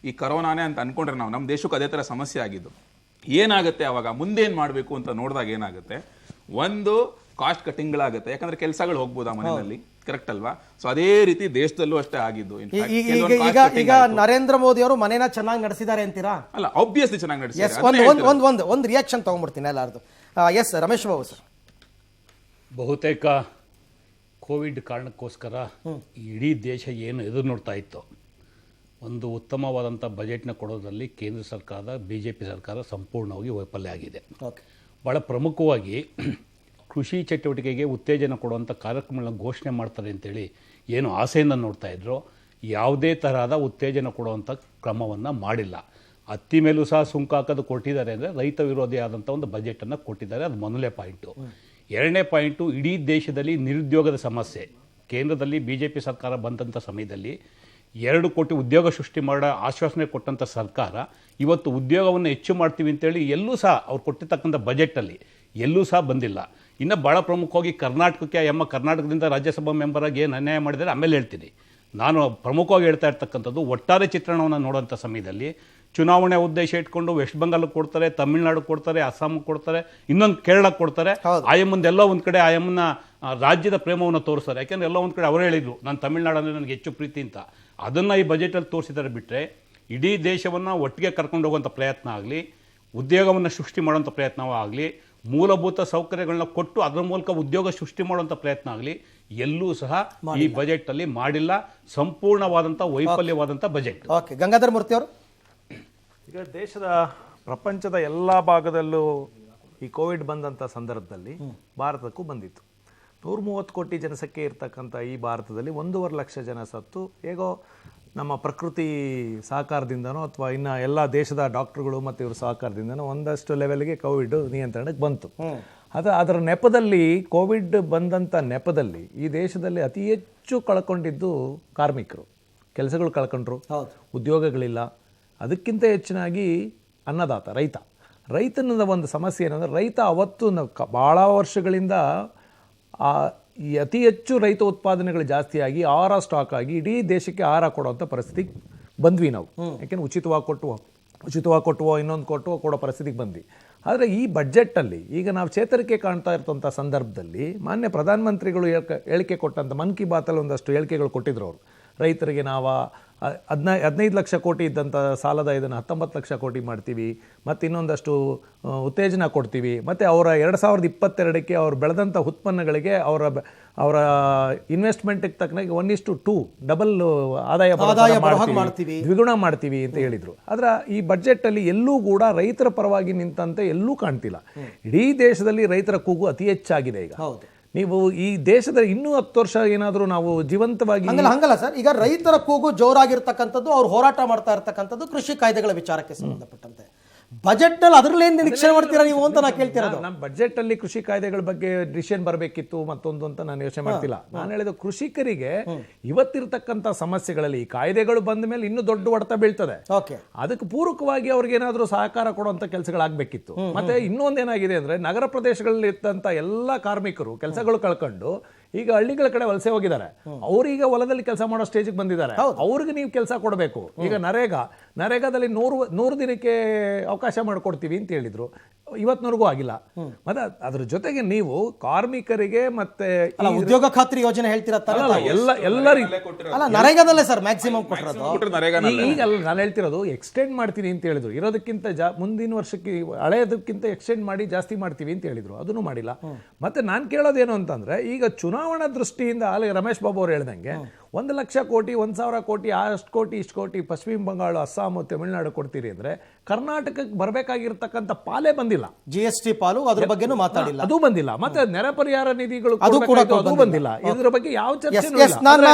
ಈ ಕರೋನಾನೇ ಅಂತ ಅಂದ್ಕೊಂಡ್ರೆ ನಾವು, ನಮ್ಮ ದೇಶಕ್ಕೆ ಅದೇ ಥರ ಸಮಸ್ಯೆ ಆಗಿದ್ದು, ಏನಾಗುತ್ತೆ ಅವಾಗ ಮುಂದೇನು ಮಾಡಬೇಕು ಅಂತ ನೋಡಿದಾಗ ಏನಾಗುತ್ತೆ, ಒಂದು ಕಾಸ್ಟ್ ಕಟ್ಟಿಂಗ್ಗಳಾಗುತ್ತೆ, ಯಾಕಂದ್ರೆ ಕೆಲಸಗಳು ಹೋಗ್ಬೋದು ಆ ಮನೆಯಲ್ಲಿ, ಕರೆಕ್ಟ್ ಅಲ್ವಾ? ಸೊ ಅದೇ ರೀತಿ ದೇಶದಲ್ಲೂ ಅಷ್ಟೇ ಆಗಿದ್ದು. ಈಗ ನರೇಂದ್ರ ಮೋದಿ ಅವರು ಮನೇನ ಚೆನ್ನಾಗಿ ನಡೆಸಿದ್ದಾರೆ ಅಂತೀರಾ? ಅಲ್ಲ, ಆಬ್ವಿಯಸ್ಲಿ ಚೆನ್ನಾಗಿ ನಡೆಸಿದ್ದಾರೆ. ಒಂದು ರಿಯಾಕ್ಷನ್ ತಗೊಂಡ್ಬಿಡ್ತೀನಿ ಎಲ್ಲಾರ್ದು. Yes Ramesh Babu sir. ಬಹುತೇಕ ಕೋವಿಡ್ ಕಾರಣಕ್ಕೋಸ್ಕರ ಇಡೀ ದೇಶ ಏನು ಎದುರು ನೋಡ್ತಾ ಇತ್ತು, ಒಂದು ಉತ್ತಮವಾದಂಥ ಬಜೆಟ್ನ ಕೊಡೋದ್ರಲ್ಲಿ ಕೇಂದ್ರ ಸರ್ಕಾರದ BJP ಸರ್ಕಾರ ಸಂಪೂರ್ಣವಾಗಿ ವೈಫಲ್ಯ ಆಗಿದೆ. ಭಾಳ ಪ್ರಮುಖವಾಗಿ ಕೃಷಿ ಚಟುವಟಿಕೆಗೆ ಉತ್ತೇಜನ ಕೊಡುವಂಥ ಕಾರ್ಯಕ್ರಮಗಳನ್ನ ಘೋಷಣೆ ಮಾಡ್ತಾರೆ ಅಂತೇಳಿ ಏನು ಆಸೆಯಿಂದ ನೋಡ್ತಾ ಇದ್ರು, ಯಾವುದೇ ತರಹದ ಉತ್ತೇಜನ ಕೊಡುವಂಥ ಕ್ರಮವನ್ನು ಮಾಡಿಲ್ಲ. ಹತ್ತಿ ಮೇಲೂ ಸಹ ಸುಂಕ ಹಾಕೋದು ಕೊಟ್ಟಿದ್ದಾರೆ ಅಂದರೆ ರೈತ ವಿರೋಧಿ ಆದಂಥ ಒಂದು ಬಜೆಟನ್ನು ಕೊಟ್ಟಿದ್ದಾರೆ. ಅದು ಮೊದಲನೇ ಪಾಯಿಂಟು. ಎರಡನೇ ಪಾಯಿಂಟು, ಇಡೀ ದೇಶದಲ್ಲಿ ನಿರುದ್ಯೋಗದ ಸಮಸ್ಯೆ. ಕೇಂದ್ರದಲ್ಲಿ BJP ಸರ್ಕಾರ ಬಂದಂಥ ಸಮಯದಲ್ಲಿ 2 ಕೋಟಿ ಉದ್ಯೋಗ ಸೃಷ್ಟಿ ಮಾಡೋ ಆಶ್ವಾಸನೆ ಕೊಟ್ಟಂಥ ಸರ್ಕಾರ ಇವತ್ತು ಉದ್ಯೋಗವನ್ನು ಹೆಚ್ಚು ಮಾಡ್ತೀವಿ ಅಂತೇಳಿ ಎಲ್ಲೂ ಸಹ ಅವ್ರು ಕೊಟ್ಟಿರ್ತಕ್ಕಂಥ ಬಜೆಟಲ್ಲಿ ಎಲ್ಲೂ ಸಹ ಬಂದಿಲ್ಲ. ಇನ್ನು ಭಾಳ ಪ್ರಮುಖವಾಗಿ ಕರ್ನಾಟಕಕ್ಕೆ ಕರ್ನಾಟಕದಿಂದ ರಾಜ್ಯಸಭಾ ಮೆಂಬರಾಗಿ ಏನು ಅನ್ಯಾಯ ಮಾಡಿದರೆ ಆಮೇಲೆ ಹೇಳ್ತೀನಿ. ನಾನು ಪ್ರಮುಖವಾಗಿ ಹೇಳ್ತಾ ಇರ್ತಕ್ಕಂಥದ್ದು, ಒಟ್ಟಾರೆ ಚಿತ್ರಣವನ್ನು ನೋಡೋಂಥ ಸಮಯದಲ್ಲಿ ಚುನಾವಣೆ ಉದ್ದೇಶ ಇಟ್ಕೊಂಡು ವೆಸ್ಟ್ ಬೆಂಗಾಲ್ಗೆ ಕೊಡ್ತಾರೆ, ತಮಿಳ್ನಾಡು ಕೊಡ್ತಾರೆ, ಅಸ್ಸಾಂಗೆ ಕೊಡ್ತಾರೆ, ಇನ್ನೊಂದು ಕೇರಳಕ್ಕೆ ಕೊಡ್ತಾರೆ. ಆಯಮ್ಮಂದು ಎಲ್ಲ ಒಂದು ಕಡೆ ಆಯಮ್ಮನ ರಾಜ್ಯದ ಪ್ರೇಮವನ್ನು ತೋರಿಸ್ತಾರೆ. ಯಾಕೆಂದರೆ ಎಲ್ಲ ಒಂದು ಕಡೆ ಅವರೇ ಹೇಳಿದ್ರು, ನಾನು ತಮಿಳ್ನಾಡು ಅಂದರೆ ನನಗೆ ಹೆಚ್ಚು ಪ್ರೀತಿ ಅಂತ. ಅದನ್ನು ಈ ಬಜೆಟಲ್ಲಿ ತೋರಿಸಿದ್ದಾರೆ. ಬಿಟ್ಟರೆ ಇಡೀ ದೇಶವನ್ನು ಒಟ್ಟಿಗೆ ಕರ್ಕೊಂಡು ಹೋಗುವಂಥ ಪ್ರಯತ್ನ ಆಗಲಿ, ಉದ್ಯೋಗವನ್ನು ಸೃಷ್ಟಿ ಮಾಡುವಂಥ ಪ್ರಯತ್ನವಾಗಲಿ, ಮೂಲಭೂತ ಸೌಕರ್ಯಗಳನ್ನ ಕೊಟ್ಟು ಅದರ ಮೂಲಕ ಉದ್ಯೋಗ ಸೃಷ್ಟಿ ಮಾಡುವಂಥ ಪ್ರಯತ್ನ ಆಗಲಿ, ಎಲ್ಲೂ ಸಹ ಈ ಬಜೆಟ್ ಅಲ್ಲಿ ಮಾಡಿಲ್ಲ. ಸಂಪೂರ್ಣವಾದಂಥ ವೈಫಲ್ಯವಾದಂಥ ಬಜೆಟ್. ಓಕೆ, ಗಂಗಾಧರ್ ಮೂರ್ತಿ ಅವರು. ಈಗ ದೇಶದ ಪ್ರಪಂಚದ ಎಲ್ಲ ಭಾಗದಲ್ಲೂ ಈ ಕೋವಿಡ್ ಬಂದಂಥ ಸಂದರ್ಭದಲ್ಲಿ ಭಾರತಕ್ಕೂ ಬಂದಿತ್ತು. 130 ಕೋಟಿ ಜನಸಂಖ್ಯೆ ಇರ್ತಕ್ಕಂಥ ಈ ಭಾರತದಲ್ಲಿ 1.5 ಲಕ್ಷ ಜನ ಸತ್ತು, ಹೇಗೋ ನಮ್ಮ ಪ್ರಕೃತಿ ಸಹಕಾರದಿಂದನೋ ಅಥವಾ ಇನ್ನು ಎಲ್ಲ ದೇಶದ ಡಾಕ್ಟರ್ಗಳು ಮತ್ತು ಇವ್ರ ಸಹಕಾರದಿಂದನೋ ಒಂದಷ್ಟು ಲೆವೆಲ್ಗೆ ಕೋವಿಡ್ ನಿಯಂತ್ರಣಕ್ಕೆ ಬಂತು. ಅದರ ನೆಪದಲ್ಲಿ, ಕೋವಿಡ್ ಬಂದಂಥ ನೆಪದಲ್ಲಿ ಈ ದೇಶದಲ್ಲಿ ಅತಿ ಹೆಚ್ಚು ಕಳ್ಕೊಂಡಿದ್ದು ಕಾರ್ಮಿಕರು. ಕೆಲಸಗಳು ಕಳ್ಕೊಂಡ್ರು, ಉದ್ಯೋಗಗಳಿಲ್ಲ. ಅದಕ್ಕಿಂತ ಹೆಚ್ಚಿನಾಗಿ ಅನ್ನದಾತ, ರೈತನ ಒಂದು ಸಮಸ್ಯೆ ಏನಂದರೆ, ರೈತ ಅವತ್ತು ಭಾಳ ವರ್ಷಗಳಿಂದ ಈ ಅತಿ ಹೆಚ್ಚು ರೈತ ಉತ್ಪಾದನೆಗಳು ಜಾಸ್ತಿಯಾಗಿ ಆಹಾರ ಸ್ಟಾಕ್ ಆಗಿ ಇಡೀ ದೇಶಕ್ಕೆ ಆಹಾರ ಕೊಡುವಂಥ ಪರಿಸ್ಥಿತಿಗೆ ಬಂದ್ವಿ ನಾವು. ಯಾಕೆಂದರೆ ಉಚಿತವಾಗಿ ಕೊಟ್ಟುವೋ ಇನ್ನೊಂದು ಕೊಡೋ ಪರಿಸ್ಥಿತಿಗೆ ಬಂದ್ವಿ. ಆದರೆ ಈ ಬಡ್ಜೆಟ್ಟಲ್ಲಿ ಈಗ ನಾವು ಚೇತರಿಕೆ ಕಾಣ್ತಾ ಇರ್ತಂಥ ಸಂದರ್ಭದಲ್ಲಿ ಮಾನ್ಯ ಪ್ರಧಾನಮಂತ್ರಿಗಳು ಹೇಳಿಕೆ ಕೊಟ್ಟಂಥ ಮನ್ ಕಿ ಬಾತಲ್ಲಿ ಒಂದಷ್ಟು ಹೇಳಿಕೆಗಳು ಕೊಟ್ಟಿದ್ರು ಅವರು. ರೈತರಿಗೆ ನಾವು 15 ಲಕ್ಷ ಕೋಟಿ ಇದ್ದಂಥ ಸಾಲದ ಇದನ್ನು 19 ಲಕ್ಷ ಕೋಟಿ ಮಾಡ್ತೀವಿ, ಮತ್ತು ಇನ್ನೊಂದಷ್ಟು ಉತ್ತೇಜನ ಕೊಡ್ತೀವಿ, ಮತ್ತು ಅವರ 2022ಕ್ಕೆ ಅವ್ರು ಬೆಳೆದಂಥ ಉತ್ಪನ್ನಗಳಿಗೆ ಅವರ ಇನ್ವೆಸ್ಟ್ಮೆಂಟಿಗೆ ತಕ್ಕನಾಗಿ 1:2 ಡಬಲ್ ಆದಾಯ ಮಾಡ್ತೀವಿ, ದ್ವಿಗುಣ ಮಾಡ್ತೀವಿ ಅಂತ ಹೇಳಿದರು. ಆದರೆ ಈ ಬಡ್ಜೆಟಲ್ಲಿ ಎಲ್ಲೂ ಕೂಡ ರೈತರ ಪರವಾಗಿ ನಿಂತಂತೆ ಎಲ್ಲೂ ಕಾಣ್ತಿಲ್ಲ. ಇಡೀ ದೇಶದಲ್ಲಿ ರೈತರ ಕೂಗು ಅತಿ ಹೆಚ್ಚಾಗಿದೆ. ಈಗ ನೀವು ಈ ದೇಶದ ಇನ್ನೂ 10 ವರ್ಷ ಏನಾದರೂ ನಾವು ಜೀವಂತವಾಗಿ ಹಂಗಲ್ಲ ಸರ್, ಈಗ ರೈತರ ಕೂಗು ಜೋರಾಗಿರ್ತಕ್ಕಂಥದ್ದು, ಅವ್ರು ಹೋರಾಟ ಮಾಡ್ತಾ ಇರ್ತಕ್ಕಂಥದ್ದು ಕೃಷಿ ಕಾಯ್ದೆಗಳ ವಿಚಾರಕ್ಕೆ ಸಂಬಂಧಪಟ್ಟಂತೆ. ಬಜೆಟ್ ನಲ್ಲಿ ಅದ್ರಲ್ಲಿ ಏನ್ ನಿರೀಕ್ಷೆ ಮಾಡ್ತೀರಾ ನೀವು ಅಂತ ನಾ ಕೇಳ್ತಿರೋದು. ನಮ್ಮ ಬಜೆಟ್ ಅಲ್ಲಿ ಕೃಷಿ ಕಾಯ್ದೆಗಳ ಬಗ್ಗೆ ಡಿಸಿಷನ್ ಬರಬೇಕಿತ್ತು ಮತ್ತೊಂದು ಅಂತ ನಾನು ಯೋಚನೆ ಮಾಡ್ತಿಲ್ಲ. ನಾನು ಹೇಳಿದ ಕೃಷಿಕರಿಗೆ ಇವತ್ತಿರ್ತಕ್ಕಂಥ ಸಮಸ್ಯೆಗಳಲ್ಲಿ ಈ ಕಾಯ್ದೆಗಳು ಬಂದ ಮೇಲೆ ಇನ್ನೂ ದೊಡ್ಡ ಹೊಡೆತ ಬೀಳ್ತದೆ. ಅದಕ್ಕೆ ಪೂರಕವಾಗಿ ಅವ್ರಿಗೆ ಏನಾದ್ರೂ ಸಹಕಾರ ಕೊಡುವಂತ ಕೆಲಸಗಳಾಗಬೇಕಿತ್ತು. ಮತ್ತೆ ಇನ್ನೊಂದೇನಾಗಿದೆ ಅಂದ್ರೆ ನಗರ ಪ್ರದೇಶಗಳಲ್ಲಿ ಇರ್ತಂತ ಎಲ್ಲಾ ಕಾರ್ಮಿಕರು ಕೆಲಸಗಳು ಕಳ್ಕೊಂಡು ಈಗ ಹಳ್ಳಿಗಳ ಕಡೆ ವಲಸೆ ಹೋಗಿದ್ದಾರೆ. ಅವ್ರೀಗ ಹೊಲದಲ್ಲಿ ಕೆಲಸ ಮಾಡೋ ಸ್ಟೇಜಿಗೆ ಬಂದಿದ್ದಾರೆ. ಅವ್ರಿಗೆ ನೀವು ಕೆಲಸ ಕೊಡಬೇಕು. ಈಗ ನರೇಗಾದಲ್ಲಿ 100 ದಿನಕ್ಕೆ ಅವಕಾಶ ಮಾಡಿಕೊಡ್ತೀವಿ ಅಂತ ಹೇಳಿದ್ರು, ಇವತ್ತಿನವರೆಗೂ ಆಗಿಲ್ಲ. ಮತ್ತೆ ಅದ್ರ ಜೊತೆಗೆ ನೀವು ಕಾರ್ಮಿಕರಿಗೆ ಮತ್ತೆ ಉದ್ಯೋಗ ಖಾತ್ರಿ ಯೋಜನೆ ಹೇಳ್ತೀರಾ? ನರೇಗಾದಲ್ಲೇ ಸರ್ ಮ್ಯಾಕ್ಸಿಮಮ್ ಕೊಟ್ಟಿರೋದು. ಈಗ ನಾನು ಹೇಳ್ತಿರೋದು ಎಕ್ಸ್ಟೆಂಡ್ ಮಾಡ್ತೀನಿ ಅಂತ ಹೇಳಿದ್ರು. ಇರೋದಕ್ಕಿಂತ ಮುಂದಿನ ವರ್ಷಕ್ಕೆ ಹಳೆಯದಕ್ಕಿಂತ ಎಕ್ಸ್ಟೆಂಡ್ ಮಾಡಿ ಜಾಸ್ತಿ ಮಾಡ್ತೀವಿ ಅಂತ ಹೇಳಿದ್ರು, ಅದನ್ನು ಮಾಡಿಲ್ಲ. ಮತ್ತೆ ನಾನು ಕೇಳೋದೇನು ಅಂತಂದ್ರೆ, ಈಗ ಚುನಾವಣಾ ದೃಷ್ಟಿಯಿಂದ ರಮೇಶ್ ಬಾಬು ಅವ್ರು ಹೇಳ್ದಂಗೆ 1,00,000 ಕೋಟಿ 1,000 ಕೋಟಿ ಅಷ್ಟು ಕೋಟಿ ಇಷ್ಟು ಕೋಟಿ ಪಶ್ಚಿಮ ಬಂಗಾಳ, ಅಸ್ಸಾಂ, ತಮಿಳುನಾಡು ಕೊಡ್ತೀರಿ ಅಂದ್ರೆ ಕರ್ನಾಟಕಕ್ಕೆ ಬರಬೇಕಾಗಿರ್ತಕ್ಕಂಥ ಪಾಲೇ ಬಂದಿಲ್ಲ. GST ಪಾಲು ಅದ್ರ ಬಗ್ಗೆನೂ ಮಾತಾಡಿಲ್ಲ, ಅದು ಬಂದಿಲ್ಲ. ಮತ್ತೆ ನೆರೆ ಪರಿಹಾರ ನಿಧಿಗಳು ಅದು ಬಂದಿಲ್ಲ. ಇದ್ರ ಬಗ್ಗೆ ಯಾವ ಚರ್ಚೆ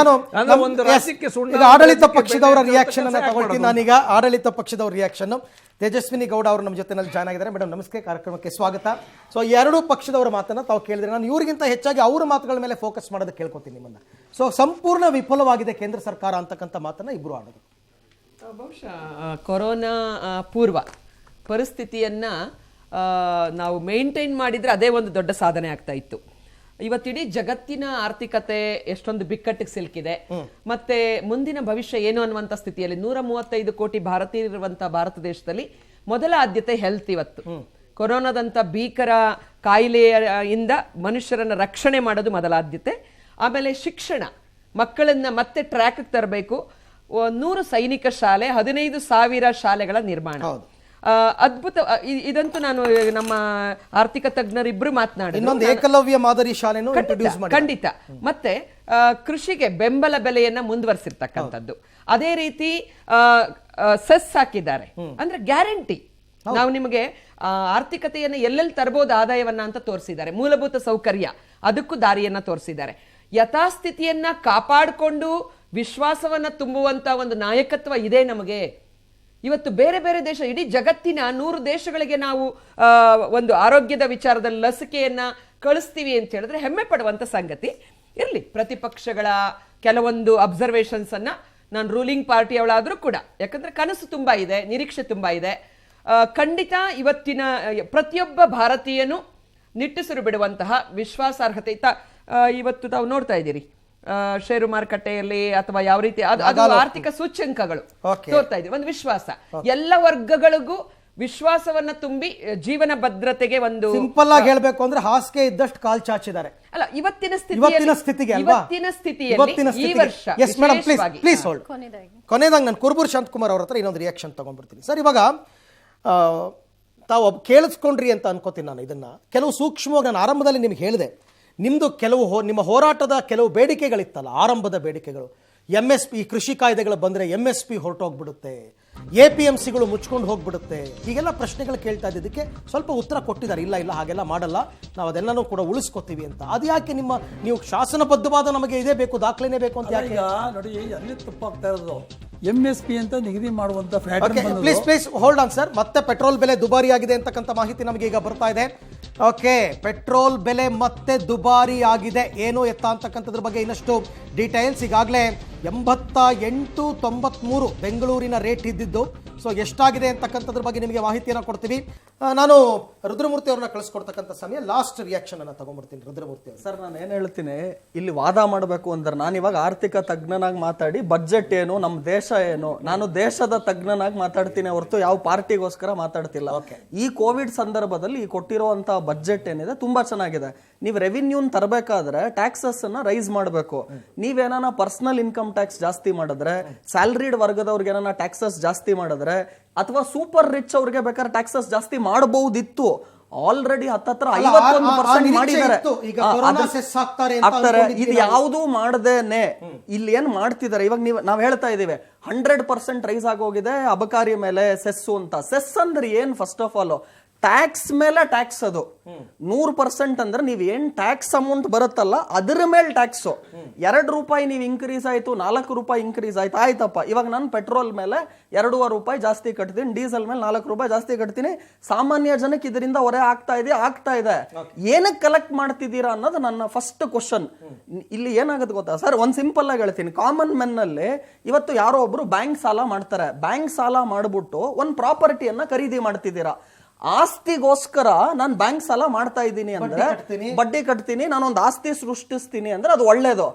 ಒಂದು ರಾಜ್ಯಕ್ಕೆ ಆಡಳಿತ ಪಕ್ಷದವರ ರಿಯಾಕ್ಷನ್ ಅನ್ನ ತಗೊಳ್ತೀನಿ ನಾನೀಗ. ಆಡಳಿತ ಪಕ್ಷದವರ ರಿಯಾಕ್ಷನ್. ತೇಜಸ್ವಿನಿ ಗೌಡ ಅವರು ನಮ್ಮ ಜೊತೆನಲ್ಲಿ ಜಾಯ್ನ್ ಆಗಿದ್ದಾರೆ. ಮೇಡಮ್ ನಮಸ್ತೆ, ಕಾರ್ಯಕ್ರಮಕ್ಕೆ ಸ್ವಾಗತ. ಸೊ ಎರಡೂ ಪಕ್ಷದವರ ಮಾತನ್ನ ತಾವು ಕೇಳಿದ್ರೆ, ನಾನು ಇವ್ರಿಗಿಂತ ಹೆಚ್ಚಾಗಿ ಅವರ ಮಾತುಗಳ ಮೇಲೆ ಫೋಕಸ್ ಮಾಡೋದಕ್ಕೆ ಕೇಳ್ಕೊತೀನಿ ನಿಮ್ಮನ್ನ. ಸೊ ಸಂಪೂರ್ಣ ವಿಫಲವಾಗಿದೆ ಕೇಂದ್ರ ಸರ್ಕಾರ ಅಂತಕ್ಕಂಥ ಮಾತನ್ನ ಇಬ್ರು ಆಡೋದು. ಬಹುಶಃ ಕೊರೋನಾ ಪೂರ್ವ ಪರಿಸ್ಥಿತಿಯನ್ನ ನಾವು ಮೇಂಟೈನ್ ಮಾಡಿದ್ರೆ ಅದೇ ಒಂದು ದೊಡ್ಡ ಸಾಧನೆ ಆಗ್ತಾ ಇತ್ತು. ಇವತ್ತಿಡೀ ಜಗತ್ತಿನ ಆರ್ಥಿಕತೆ ಎಷ್ಟೊಂದು ಬಿಕ್ಕಟ್ಟಿಗೆ ಸಿಲುಕಿದೆ. ಮತ್ತೆ ಮುಂದಿನ ಭವಿಷ್ಯ ಏನು ಅನ್ನುವಂಥ ಸ್ಥಿತಿಯಲ್ಲಿ 135 ಕೋಟಿ ಭಾರತೀಯರಿರುವಂತಹ ಭಾರತ ದೇಶದಲ್ಲಿ ಮೊದಲ ಆದ್ಯತೆ ಹೆಲ್ತ್. ಇವತ್ತು ಕೊರೋನಾದಂಥ ಭೀಕರ ಕಾಯಿಲೆಯಿಂದ ಮನುಷ್ಯರನ್ನ ರಕ್ಷಣೆ ಮಾಡೋದು ಮೊದಲ ಆದ್ಯತೆ. ಆಮೇಲೆ ಶಿಕ್ಷಣ, ಮಕ್ಕಳನ್ನ ಮತ್ತೆ ಟ್ರ್ಯಾಕ್ ತರಬೇಕು. 100 ಸೈನಿಕ ಶಾಲೆ, 15,000 ಶಾಲೆಗಳ ನಿರ್ಮಾಣ. ಅದ್ಭುತ. ಇದಂತೂ ನಾನು ನಮ್ಮ ಆರ್ಥಿಕ ತಜ್ಞರಿಬ್ರು ಮಾತನಾಡಿದ್ರು. ಏಕಲವ್ಯ ಮಾದರಿ ಶಾಲೆನೂ ಖಂಡಿತ. ಮತ್ತೆ ಕೃಷಿಗೆ ಬೆಂಬಲ ಬೆಲೆಯನ್ನ ಮುಂದುವರಿಸಿರ್ತಕ್ಕಂಥದ್ದು. ಅದೇ ರೀತಿ ಸೆಸ್ ಹಾಕಿದ್ದಾರೆ, ಅಂದ್ರೆ ಗ್ಯಾರಂಟಿ. ನಾವು ನಿಮಗೆ ಆರ್ಥಿಕತೆಯನ್ನ ಎಲ್ಲೆಲ್ಲಿ ತರಬಹುದು ಆದಾಯವನ್ನ ಅಂತ ತೋರಿಸಿದ್ದಾರೆ. ಮೂಲಭೂತ ಸೌಕರ್ಯ, ಅದಕ್ಕೂ ದಾರಿಯನ್ನ ತೋರಿಸಿದ್ದಾರೆ. ಯಥಾಸ್ಥಿತಿಯನ್ನ ಕಾಪಾಡಿಕೊಂಡು ವಿಶ್ವಾಸವನ್ನ ತುಂಬುವಂತ ಒಂದು ನಾಯಕತ್ವ ಇದೆ ನಮಗೆ. ಇವತ್ತು ಬೇರೆ ಬೇರೆ ದೇಶ, ಇಡೀ ಜಗತ್ತಿನ 100 ದೇಶಗಳಿಗೆ ನಾವು ಒಂದು ಆರೋಗ್ಯದ ವಿಚಾರದಲ್ಲಿ ಲಸಿಕೆಯನ್ನ ಕಳಿಸ್ತೀವಿ ಅಂತ ಹೇಳಿದ್ರೆ ಹೆಮ್ಮೆ ಪಡುವಂತ ಸಂಗತಿ. ಇರ್ಲಿ, ಪ್ರತಿಪಕ್ಷಗಳ ಕೆಲವೊಂದು ಅಬ್ಸರ್ವೇಷನ್ಸ್ ಅನ್ನ ನಾನು ರೂಲಿಂಗ್ ಪಾರ್ಟಿ ಅವಳಾದ್ರೂ ಕೂಡ, ಯಾಕಂದ್ರೆ ಕನಸು ತುಂಬಾ ಇದೆ, ನಿರೀಕ್ಷೆ ತುಂಬಾ ಇದೆ. ಖಂಡಿತ ಇವತ್ತಿನ ಪ್ರತಿಯೊಬ್ಬ ಭಾರತೀಯನು ನಿಟ್ಟುಸಿರು ಬಿಡುವಂತಹ ವಿಶ್ವಾಸಾರ್ಹತೆ ಇವತ್ತು ತಾವು ನೋಡ್ತಾ ಇದ್ದೀರಿ ಷೇರು ಮಾರುಕಟ್ಟೆಯಲ್ಲಿ ಅಥವಾ ಯಾವ ರೀತಿ ಅದು ಆರ್ಥಿಕ ಸೂಚ್ಯಂಕಗಳು ತೋರ್ತಾ ಇದೆ. ಒಂದು ವಿಶ್ವಾಸ, ಎಲ್ಲ ವರ್ಗಗಳಿಗೂ ವಿಶ್ವಾಸವನ್ನ ತುಂಬಿ ಜೀವನ ಭದ್ರತೆಗೆ ಒಂದು ಸಿಂಪಲ್ ಆಗಿ ಹೇಳ್ಬೇಕು ಅಂದ್ರೆ ಹಾಸಿಗೆ ಇದ್ದಷ್ಟು ಕಾಲ್ ಚಾಚಿದ್ದಾರೆ. ಅಲ್ಲ, ಇವತ್ತಿನ ಸ್ಥಿತಿಯಲ್ಲಿ ಈ ವರ್ಷ ಕೊನೆಯದಾಗಿ ನಾನು ಕುರುಬೂರು ಶಾಂತಕುಮಾರ್ ಅವ್ರ ಹತ್ರ ಇನ್ನೊಂದು ರಿಯಾಕ್ಷನ್ ತಗೊಂಡ್ಬಿಡ್ತೀನಿ. ಸರ್, ಇವಾಗ ತಾವು ಕೇಳಿಸ್ಕೊಂಡ್ರಿ ಅಂತ ಅನ್ಕೋತೀನಿ ನಾನು. ಇದನ್ನ ಕೆಲವು ಸೂಕ್ಷ್ಮವಾಗಿ ನಾನು ಆರಂಭದಲ್ಲಿ ನಿಮ್ಗೆ ಹೇಳಿದೆ. ನಿಮ್ಮದು ನಿಮ್ಮ ಹೋರಾಟದ ಕೆಲವು ಬೇಡಿಕೆಗಳಿತ್ತಲ್ಲ, ಆರಂಭದ ಬೇಡಿಕೆಗಳು. MSP ಕೃಷಿ ಕಾಯ್ದೆಗಳು ಬಂದರೆ MSP ಹೊರಟೋಗ್ಬಿಡುತ್ತೆ, APMCಗಳು ಮುಚ್ಕೊಂಡು ಹೋಗ್ಬಿಡುತ್ತೆ, ಹೀಗೆಲ್ಲ ಪ್ರಶ್ನೆಗಳು ಕೇಳ್ತಾ ಇದ್ದಕ್ಕೆ ಸ್ವಲ್ಪ ಉತ್ತರ ಕೊಟ್ಟಿದ್ದಾರೆ. ಇಲ್ಲ ಹಾಗೆಲ್ಲ ಮಾಡಲ್ಲ, ನಾವು ಅದೆಲ್ಲನೂ ಕೂಡ ಉಳಿಸ್ಕೊತೀವಿ ಅಂತ. ಅದು ಯಾಕೆ ನೀವು ಶಾಸನಬದ್ಧವಾದ ನಮಗೆ ಇದೇ ಬೇಕು, ದಾಖಲೆನೇ ಬೇಕು ಅಂತ ಯಾಕೆ? ನೋಡಿ, ಅಲ್ಲಿ ತಪ್ಪಾಗ್ತಾ ಇರೋದು. MSP ಅಂತ ನಿಗದಿ ಮಾಡುವಂತ ಪ್ಲೀಸ್ ಹೋಲ್ಡ್ ಆನ್ ಸರ್. ಮತ್ತೆ ಪೆಟ್ರೋಲ್ ಬೆಲೆ ದುಬಾರಿ ಆಗಿದೆ ಅಂತಕ್ಕಂಥ ಮಾಹಿತಿ ನಮಗೆ ಈಗ ಬರ್ತಾ ಇದೆ. ಓಕೆ, ಪೆಟ್ರೋಲ್ ಬೆಲೆ ಮತ್ತೆ ದುಬಾರಿ ಆಗಿದೆ, ಏನು ಎತ್ತ ಅಂತಕ್ಕಂಥದ್ರ ಬಗ್ಗೆ ಇನ್ನಷ್ಟು ಡೀಟೇಲ್ಸ್. ಈಗಾಗಲೇ 88.93 ಬೆಂಗಳೂರಿನ ರೇಟ್ ಇದ್ದಿದ್ದು. ಸೊ ಎಷ್ಟಾಗಿದೆ ಅಂತಕ್ಕಂಥದ್ರ ಬಗ್ಗೆ ನಿಮಗೆ ಮಾಹಿತಿಯನ್ನು ಕೊಡ್ತೀವಿ. ನಾನು ರುದ್ರಮೂರ್ತಿ ಅವ್ರನ್ನ ಕಳಿಸ್ಕೊಡ್ತಕ್ಕಂಥ ಸಮಯ ಲಾಸ್ಟ್ ರಿಯಾಕ್ಷನ್ ಅನ್ನು ತಗೊಂಡ್ಬಿಡ್ತೀನಿ. ರುದ್ರಮೂರ್ತಿ ಅವರು. ಸರ್, ನಾನು ಏನು ಹೇಳ್ತೀನಿ, ಇಲ್ಲಿ ವಾದ ಮಾಡಬೇಕು ಅಂದ್ರೆ ನಾನು ಇವಾಗ ಆರ್ಥಿಕ ತಜ್ಞನಾಗಿ ಮಾತಾಡಿ ಬಜೆಟ್ ಏನು, ನಮ್ಮ ದೇಶ ಏನು, ನಾನು ದೇಶದ ತಜ್ಞನಾಗಿ ಮಾತಾಡ್ತೀನಿ ಹೊರತು ಯಾವ ಪಾರ್ಟಿಗೋಸ್ಕರ ಮಾತಾಡ್ತಿಲ್ಲ. ಈ ಕೋವಿಡ್ ಸಂದರ್ಭದಲ್ಲಿ ಈ ಕೊಟ್ಟಿರುವಂತಹ ಬಜೆಟ್ ಏನಿದೆ ತುಂಬಾ ಚೆನ್ನಾಗಿದೆ. ನೀವು ರೆವಿನ್ಯೂನ್ ತರಬೇಕಾದ್ರೆ ಟ್ಯಾಕ್ಸಸ್ ಅನ್ನ ರೈಸ್ ಮಾಡಬೇಕು. ನೀವೇನ ಪರ್ಸನಲ್ ಇನ್ಕಮ್ ಟ್ಯಾಕ್ಸ್ ಜಾಸ್ತಿ ಮಾಡಿದ್ರೆ, ಸ್ಯಾಲರಿಡ್ ವರ್ಗದವ್ರಿಗೆ ಏನಾನ ಟ್ಯಾಕ್ಸಸ್ ಜಾಸ್ತಿ ಮಾಡಿದ್ರೆ, ಅಥವಾ ಸೂಪರ್ ರಿಚ್ ಅವ್ರಿಗೆ ಬೇಕಾದ್ರೆ ಟ್ಯಾಕ್ಸಸ್ ಜಾಸ್ತಿ ಮಾಡಬಹುದಿತ್ತು. ಆಲ್ರೆಡಿ 51% ಮಾಡಿದ್ದಾರೆ. ಇದು ಯಾವುದು ಮಾಡದೇನೆ ಇಲ್ಲಿ ಏನ್ ಮಾಡ್ತಿದ್ದಾರೆ. ಇವಾಗ ನಾವ್ ಹೇಳ್ತಾ ಇದೀವಿ 100% ರೈಸ್ ಆಗೋಗಿದೆ ಅಬಕಾರಿ ಮೇಲೆ ಸೆಸ್ಸು ಅಂತ. ಸೆಸ್ ಅಂದ್ರೆ ಏನ್? ಫಸ್ಟ್ ಆಫ್ ಆಲ್ ಟ್ಯಾಕ್ಸ್ ಮೇಲೆ ಟ್ಯಾಕ್ಸ್ ಅದು 100% ಅಂದ್ರೆ ನೀವ್ ಏನ್ ಟ್ಯಾಕ್ಸ್ ಅಮೌಂಟ್ ಬರುತ್ತಲ್ಲ ಅದ್ರ ಮೇಲೆ ಟ್ಯಾಕ್ಸ್. 2 ರೂಪಾಯಿ ನೀವು ಇನ್ಕ್ರೀಸ್ ಆಯ್ತು, 4 ರೂಪಾಯಿ ಇನ್ಕ್ರೀಸ್ ಆಯ್ತು, ಆಯ್ತಪ್ಪ. ಇವಾಗ ನಾನು ಪೆಟ್ರೋಲ್ ಮೇಲೆ 2.5 ರೂಪಾಯಿ ಜಾಸ್ತಿ ಕಟ್ತೀನಿ, ಡೀಸೆಲ್ ಮೇಲೆ 4 ರೂಪಾಯಿ ಜಾಸ್ತಿ ಕಟ್ತೀನಿ. ಸಾಮಾನ್ಯ ಜನಕ್ಕೆ ಇದರಿಂದ ಹೊರೆ ಆಗ್ತಾ ಇದೆ. ಏನಕ್ಕೆ ಕಲೆಕ್ಟ್ ಮಾಡ್ತಿದ್ದೀರಾ ಅನ್ನೋದು ನನ್ನ ಫಸ್ಟ್ ಕ್ವಶನ್. ಇಲ್ಲಿ ಏನಾಗುತ್ತೆ ಗೊತ್ತಾ ಸರ್, ಒಂದ್ ಸಿಂಪಲ್ ಆಗಿ ಹೇಳ್ತೀನಿ. ಕಾಮನ್ ಮೆನ್ ನಲ್ಲಿ ಇವತ್ತು ಯಾರೋ ಒಬ್ರು ಬ್ಯಾಂಕ್ ಸಾಲ ಮಾಡ್ತಾರೆ. ಬ್ಯಾಂಕ್ ಸಾಲ ಮಾಡ್ಬಿಟ್ಟು ಒಂದ್ ಪ್ರಾಪರ್ಟಿಯನ್ನ ಖರೀದಿ ಮಾಡ್ತಿದ್ದೀರಾ. ಆಸ್ತಿಗೋಸ್ಕರ ನಾನು ಬ್ಯಾಂಕ್ ಸಾಲ ಮಾಡ್ತಾ ಇದ್ದೀನಿ ಅಂದ್ರೆ, ಬಡ್ಡಿ ಕಟ್ತೀನಿ, ನಾನೊಂದು ಆಸ್ತಿ ಸೃಷ್ಟಿಸ್ತೀನಿ ಅಂದ್ರೆ ಅದು ಒಳ್ಳೇದು.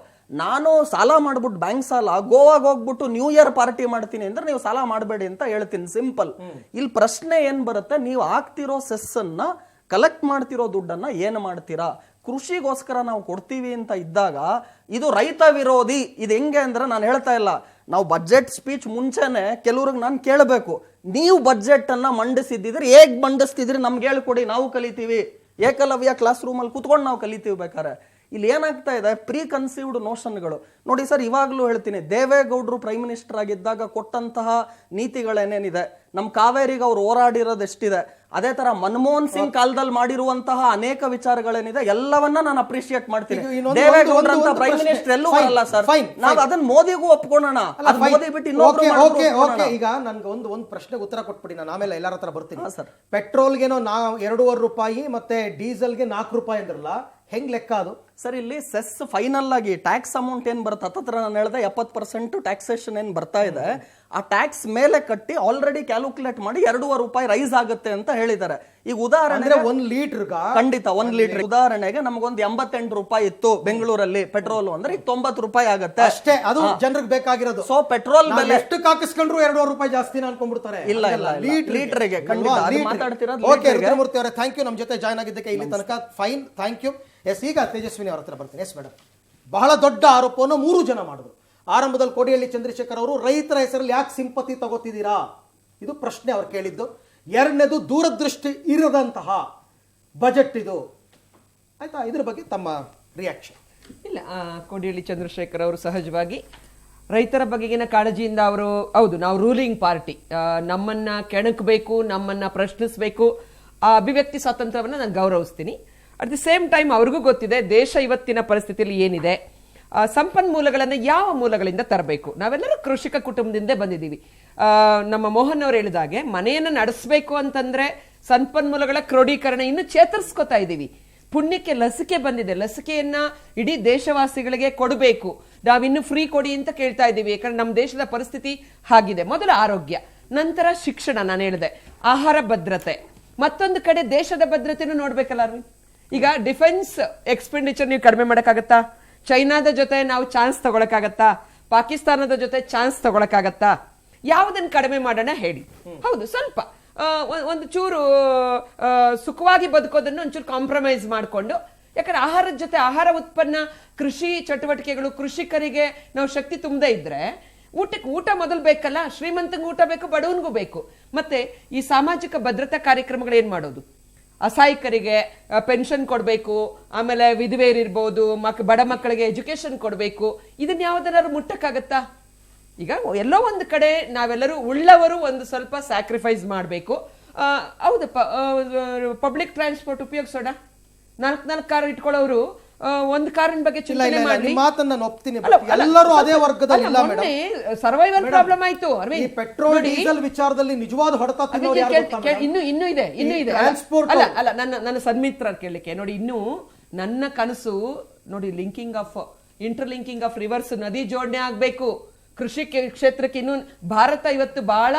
ನಾನು ಸಾಲ ಮಾಡ್ಬಿಟ್ಟು ಬ್ಯಾಂಕ್ ಸಾಲ ಗೋವಾಗ ಹೋಗ್ಬಿಟ್ಟು ನ್ಯೂ ಇಯರ್ ಪಾರ್ಟಿ ಮಾಡ್ತೀನಿ ಅಂದ್ರೆ ನೀವು ಸಾಲ ಮಾಡಬೇಡಿ ಅಂತ ಹೇಳ್ತೀನಿ, ಸಿಂಪಲ್. ಇಲ್ಲಿ ಪ್ರಶ್ನೆ ಏನ್ ಬರುತ್ತೆ, ನೀವು ಆಗ್ತಿರೋ ಸೆಸ್ ಅನ್ನ, ಕಲೆಕ್ಟ್ ಮಾಡ್ತಿರೋ ದುಡ್ಡನ್ನ ಏನ್ ಮಾಡ್ತೀರಾ? ಕೃಷಿಗೋಸ್ಕರ ನಾವು ಕೊಡ್ತೀವಿ ಅಂತ ಇದ್ದಾಗ ಇದು ರೈತ ವಿರೋಧಿ. ಇದು ಹೆಂಗೆ ಅಂದ್ರೆ, ನಾನು ಹೇಳ್ತಾ ಇಲ್ಲ, ನಾವು ಬಜೆಟ್ ಸ್ಪೀಚ್ ಮುಂಚೆನೆ ಕೆಲವ್ರಿಗೆ ನಾನು ಕೇಳಬೇಕು, ನೀವು ಬಜೆಟ್ ಅನ್ನ ಮಂಡಿಸಿದ್ದಿದ್ರೆ ಹೇಗ್ ಮಂಡಿಸ್ತಿದ್ರಿ ನಮ್ಗೆ ಹೇಳ್ಕೊಡಿ, ನಾವು ಕಲಿತೀವಿ. ಏಕಲವ್ಯ ಕ್ಲಾಸ್ ರೂಮ್ ಅಲ್ಲಿ ಕುತ್ಕೊಂಡು ನಾವು ಕಲಿತೀವಿ ಬೇಕಾರೆ. ಇಲ್ಲಿ ಏನಾಗ್ತಾ ಇದೆ, ಪ್ರೀ ಕನ್ಸೀವ್ಡ್ ನೋಷನ್ಗಳು. ನೋಡಿ ಸರ್, ಇವಾಗ್ಲೂ ಹೇಳ್ತೀನಿ, ದೇವೇಗೌಡರು ಪ್ರೈಮ್ ಮಿನಿಸ್ಟರ್ ಆಗಿದ್ದಾಗ ಕೊಟ್ಟಂತಹ ನೀತಿಗಳೇನೇನಿದೆ, ನಮ್ ಕಾವೇರಿಗೆ ಅವ್ರು ಹೋರಾಡಿರೋದು ಎಷ್ಟಿದೆ, ಅದೇ ತರ ಮನಮೋಹನ್ ಸಿಂಗ್ ಕಾಲದಲ್ಲಿ ಮಾಡಿರುವಂತಹ ಅನೇಕ ವಿಚಾರಗಳೇನಿದೆ ಎಲ್ಲವನ್ನ ನಾನು ಅಪ್ರಿಶಿಯೇಟ್ ಮಾಡ್ತೀನಿ. ದೇವೇಗೌಡರ ಅಂತ ಪ್ರೈಮ್ ಮಿನಿಸ್ಟರ್ ಎಲ್ಲೂ ಬರಲ್ಲ ಸರ್. ನಾವು ಅದನ್ನ ಮೋದಿಗೂ ಒಪ್ಕೊಳ್ಳೋಣ, ಮೋದಿ ಬಿಟ್ಟು ಇನ್ನೊಬ್ರು. ಈಗ ನನ್ಗೆ ಒಂದು ಪ್ರಶ್ನೆಗೆ ಉತ್ತರ ಕೊಟ್ಬಿಡಿ, ನಾನು ಆಮೇಲೆ ಎಲ್ಲರ ಹತ್ರ ಬರ್ತೀನಿ ಸರ್. ಪೆಟ್ರೋಲ್ಗೆನೋ 2.5 ರೂಪಾಯಿ ಮತ್ತೆ ಡೀಸೆಲ್ಗೆ 4 ರೂಪಾಯಿ ಅಂದ್ರಲ್ಲ, ಹೆಂಗ್ ಲೆಕ್ಕ ಅದು ಸರ್? ಇಲ್ಲಿ ಸೆಸ್ ಫೈನಲ್ ಆಗಿ ಟ್ಯಾಕ್ಸ್ ಅಮೌಂಟ್ ಏನ್ ಬರುತ್ತೆ ಹತ್ತತ್ರ ನಾನು ಹೇಳಿದೆ 70% ಟ್ಯಾಕ್ಸೇಷನ್ ಏನ್ ಬರ್ತಾ ಇದೆ, ಆ ಟ್ಯಾಕ್ಸ್ ಮೇಲೆ ಕಟ್ಟಿ ಆಲ್ರೆಡಿ ಕ್ಯಾಲ್ಕುಲೇಟ್ ಮಾಡಿ 2.5 ರೂಪಾಯಿ ರೈಸ್ ಆಗುತ್ತೆ ಅಂತ ಹೇಳಿದ್ದಾರೆ. ಈಗ ಉದಾಹರಣೆ 1 ಲೀಟರ್ ಖಂಡಿತ 1 ಲೀಟರ್ ಉದಾಹರಣೆಗೆ ನಮಗೊಂದು 88 ರೂಪಾಯಿ ಇತ್ತು ಬೆಂಗಳೂರಲ್ಲಿ ಪೆಟ್ರೋಲ್ ಅಂದ್ರೆ ಈಗ 90 ರೂಪಾಯಿ ಆಗುತ್ತೆ ಅಷ್ಟೇ. ಅದು ಜನರಿಗೆ ಬೇಕಾಗಿರೋದು. ಸೊ ಪೆಟ್ರೋಲ್ ಬೆಲೆ ಎಷ್ಟು ಹಾಕಿಸ್ಕೊಂಡ್ರು 2.5 ರೂಪಾಯಿ ಜಾಸ್ತಿ ಅನ್ಕೊಂಡ್ಬಿಡ್ತಾರೆ. ಇಲ್ಲ ಲೀಟರ್ಗೆ ಮಾತಾಡ್ತಿರೋದು. ಓಕೆ ರುದ್ರಮೂರ್ತಿ ಅವರೇ, ಥ್ಯಾಂಕ್ ಯು ನಮ್ಮ ಜೊತೆ ಜಾಯ್ನ್ ಆಗಿದ್ದಕ್ಕೆ ಇಲ್ಲಿ ತನಕ. Fine, thank you. ಎಸ್, ಈಗ ತೇಜಸ್ವಿನಿ ಅವರ ಹತ್ರ ಬರ್ತೀನಿ. ಎಸ್ ಮೇಡಮ್, ಬಹಳ ದೊಡ್ಡ ಆರೋಪವನ್ನು 3 ಜನ ಮಾಡಿದ್ರು. ಆರಂಭದಲ್ಲಿ ಕೋಡಿಹಳ್ಳಿ ಚಂದ್ರಶೇಖರ್ ಅವರು ರೈತರ ಹೆಸರಲ್ಲಿ ಯಾಕೆ ಸಿಂಪತಿ ತಗೋತಿದ್ದೀರಾ, ಇದು ಪ್ರಶ್ನೆ ಅವ್ರು ಕೇಳಿದ್ದು. ಎರಡನೇದು, ದೂರದೃಷ್ಟಿ ಇರದಂತಹ ಬಜೆಟ್ ಇದು. ಆಯ್ತಾ, ಇದ್ರ ಬಗ್ಗೆ ತಮ್ಮ ರಿಯಾಕ್ಷನ್? ಇಲ್ಲ, ಕೋಡಿಹಳ್ಳಿ ಚಂದ್ರಶೇಖರ್ ಅವರು ಸಹಜವಾಗಿ ರೈತರ ಬಗೆಗಿನ ಕಾಳಜಿಯಿಂದ ಅವರು, ಹೌದು ನಾವು ರೂಲಿಂಗ್ ಪಾರ್ಟಿ, ನಮ್ಮನ್ನ ಕೆಣಕಬೇಕು, ನಮ್ಮನ್ನ ಪ್ರಶ್ನಿಸಬೇಕು, ಆ ಅಭಿವ್ಯಕ್ತಿ ಸ್ವಾತಂತ್ರ್ಯವನ್ನು ನಾನು ಗೌರವಿಸ್ತೀನಿ. ಅಟ್ ದಿ ಸೇಮ್ ಟೈಮ್ ಅವ್ರಿಗೂ ಗೊತ್ತಿದೆ ದೇಶ ಇವತ್ತಿನ ಪರಿಸ್ಥಿತಿಯಲ್ಲಿ ಏನಿದೆ, ಸಂಪನ್ಮೂಲಗಳನ್ನು ಯಾವ ಮೂಲಗಳಿಂದ ತರಬೇಕು. ನಾವೆಲ್ಲರೂ ಕೃಷಿಕ ಕುಟುಂಬದಿಂದ ಬಂದಿದ್ದೀವಿ. ನಮ್ಮ ಮೋಹನ್ ಅವರು ಹೇಳಿದಾಗೆ ಮನೆಯನ್ನು ನಡೆಸಬೇಕು ಅಂತಂದ್ರೆ ಸಂಪನ್ಮೂಲಗಳ ಕ್ರೋಢೀಕರಣ ಇನ್ನು ಚೇತರಿಸ್ಕೊತಾ ಇದ್ದೀವಿ. ಪುಣ್ಯಕ್ಕೆ ಲಸಿಕೆ ಬಂದಿದೆ, ಲಸಿಕೆಯನ್ನ ಇಡೀ ದೇಶವಾಸಿಗಳಿಗೆ ಕೊಡಬೇಕು, ನಾವಿನ್ನು ಫ್ರೀ ಕೊಡಿ ಅಂತ ಕೇಳ್ತಾ ಇದ್ದೀವಿ. ಯಾಕಂದ್ರೆ ನಮ್ಮ ದೇಶದ ಪರಿಸ್ಥಿತಿ ಹಾಗಿದೆ. ಮೊದಲು ಆರೋಗ್ಯ, ನಂತರ ಶಿಕ್ಷಣ, ನಾನು ಹೇಳಿದೆ ಆಹಾರ ಭದ್ರತೆ, ಮತ್ತೊಂದು ಕಡೆ ದೇಶದ ಭದ್ರತೆನೂ ನೋಡ್ಬೇಕಲ್ಲ ಅರವಿಂದ್. ಈಗ ಡಿಫೆನ್ಸ್ ಎಕ್ಸ್ಪೆಂಡಿಚರ್ ನೀವು ಕಡಿಮೆ ಮಾಡಕ್ಕಾಗತ್ತಾ? ಚೈನಾದ ಜೊತೆ ನಾವು ಚಾನ್ಸ್ ತಗೊಳಕ್ಕಾಗತ್ತಾ? ಪಾಕಿಸ್ತಾನದ ಜೊತೆ ಚಾನ್ಸ್ ತಗೊಳಕ್ಕಾಗತ್ತಾ? ಯಾವುದನ್ನು ಕಡಿಮೆ ಮಾಡೋಣ ಹೇಳಿ. ಹೌದು, ಸ್ವಲ್ಪ ಒಂದು ಚೂರು ಸುಖವಾಗಿ ಬದುಕೋದನ್ನು ಒಂಚೂರು ಕಾಂಪ್ರಮೈಸ್ ಮಾಡಿಕೊಂಡು, ಯಾಕಂದ್ರೆ ಆಹಾರದ ಜೊತೆ ಆಹಾರ ಉತ್ಪನ್ನ, ಕೃಷಿ ಚಟುವಟಿಕೆಗಳು, ಕೃಷಿಕರಿಗೆ ನಾವು ಶಕ್ತಿ ತುಂಬದೇ ಇದ್ರೆ ಊಟಕ್ಕೆ ಊಟ ಮೊದಲು ಬೇಕಲ್ಲ. ಶ್ರೀಮಂತಂಗೆ ಊಟ ಬೇಕು, ಬಡವನಿಗೂ ಬೇಕು. ಮತ್ತೆ ಈ ಸಾಮಾಜಿಕ ಭದ್ರತಾ ಕಾರ್ಯಕ್ರಮಗಳು ಏನ್ ಮಾಡೋದು? ಅಸಹಾಯಕರಿಗೆ ಪೆನ್ಷನ್ ಕೊಡಬೇಕು, ಆಮೇಲೆ ವಿಧವೆಯರಿರ್ಬೋದು, ಬಡ ಮಕ್ಕಳಿಗೆ ಎಜುಕೇಶನ್ ಕೊಡಬೇಕು. ಇದನ್ನ ಯಾವ್ದಾದ್ರು ಮುಟ್ಟಕ್ಕಾಗತ್ತಾ? ಈಗ ಎಲ್ಲೋ ಒಂದು ಕಡೆ ನಾವೆಲ್ಲರೂ ಉಳ್ಳವರು ಒಂದು ಸ್ವಲ್ಪ ಸ್ಯಾಕ್ರಿಫೈಸ್ ಮಾಡಬೇಕು. ಹೌದಪ್ಪ, ಪಬ್ಲಿಕ್ ಟ್ರಾನ್ಸ್ಪೋರ್ಟ್ ಉಪಯೋಗಿಸೋಣ. 4 ಕಾರ್ ಇಟ್ಕೊಳ್ಳೋರು ಒಂದು ಕಾರಿನ ಬಗ್ಗೆ ಚಿಂತನೆ ಮಾಡಿ. ಸರ್ವೈವಲ್ ಪ್ರಾಬ್ಲಮ್ ಆಯ್ತು. ಪೆಟ್ರೋಲ್ ಡೀಸೆಲ್ ವಿಚಾರದಲ್ಲಿ ನಿಜವಾದ ಹೊಡೆತ ಇನ್ನೂ ಇದೆ. ಅಲ್ಲ ನನ್ನ ಸನ್ಮಿತ್ರ ಕೇಳಲಿಕ್ಕೆ ನೋಡಿ, ಇನ್ನು ನನ್ನ ಕನಸು ನೋಡಿ, ಇಂಟರ್ಲಿಂಕಿಂಗ್ ಆಫ್ ರಿವರ್ಸ್, ನದಿ ಜೋಡಣೆ ಆಗ್ಬೇಕು ಕೃಷಿ ಕ್ಷೇತ್ರಕ್ಕೆ. ಇನ್ನು ಭಾರತ ಇವತ್ತು ಬಹಳ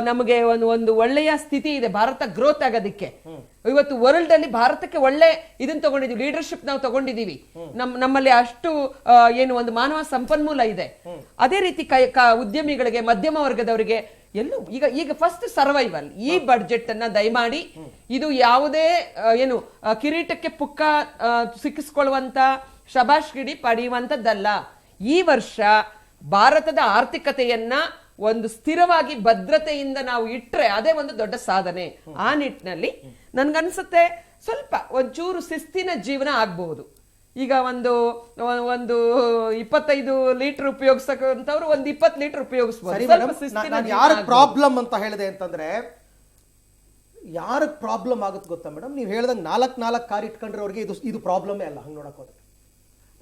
ನಮಗೆ ಒಂದು ಒಳ್ಳೆಯ ಸ್ಥಿತಿ ಇದೆ, ಭಾರತ ಗ್ರೋತ್ ಆಗೋದಿಕ್ಕೆ. ಇವತ್ತು ವರ್ಲ್ಡ್ ಅಲ್ಲಿ ಭಾರತಕ್ಕೆ ಒಳ್ಳೆ ಇದನ್ನ ತಗೊಂಡಿದೀವಿ, ಲೀಡರ್ಶಿಪ್ ನಾವು ತಗೊಂಡಿದೀವಿ. ನಮ್ಮಲ್ಲಿ ಅಷ್ಟು ಏನು ಒಂದು ಮಾನವ ಸಂಪನ್ಮೂಲ ಇದೆ. ಅದೇ ರೀತಿ ಉದ್ಯಮಿಗಳಿಗೆ, ಮಧ್ಯಮ ವರ್ಗದವರಿಗೆ ಎಲ್ಲೂ ಈಗ ಫಸ್ಟ್ ಸರ್ವೈವಲ್. ಈ ಬಡ್ಜೆಟ್ ಅನ್ನ ದಯಮಾಡಿ ಇದು ಯಾವುದೇ ಏನು ಕಿರೀಟಕ್ಕೆ ಪುಕ್ಕ ಸಿಕ್ಕಿಸ್ಕೊಳ್ಳುವಂತ ಶಬಾಷ್ಗಿರಿ ಪಡೆಯುವಂತದ್ದಲ್ಲ. ಈ ವರ್ಷ ಭಾರತದ ಆರ್ಥಿಕತೆಯನ್ನ ಒಂದು ಸ್ಥಿರವಾಗಿ ಭದ್ರತೆಯಿಂದ ನಾವು ಇಟ್ರೆ ಅದೇ ಒಂದು ದೊಡ್ಡ ಸಾಧನೆ. ಆ ನಿಟ್ಟಿನಲ್ಲಿ ನನ್ಗನ್ಸುತ್ತೆ ಸ್ವಲ್ಪ ಒಂಚೂರು ಶಿಸ್ತಿನ ಜೀವನ ಆಗ್ಬಹುದು. ಈಗ ಒಂದು 25 ಲೀಟರ್ ಉಪಯೋಗಿಸಕ್ಕಂಥವ್ರು 20 ಲೀಟರ್ ಉಪಯೋಗಿಸಬಹುದು. ಪ್ರಾಬ್ಲಮ್ ಅಂತ ಹೇಳಿದೆ ಅಂತಂದ್ರೆ, ಯಾರಿಗೆ ಪ್ರಾಬ್ಲಮ್ ಆಗುತ್ತೆ ಗೊತ್ತಾ ಮೇಡಮ್, ನೀವು ಹೇಳ್ದಂಗೆ 4 ಕಾರ್ ಇಟ್ಕೊಂಡಿರೋರಿಗೆ ಇದು ಪ್ರಾಬ್ಲಮೇ ಅಲ್ಲ. ಹಂಗೆ ನೋಡಕ್ ಹೋದ್ರೆ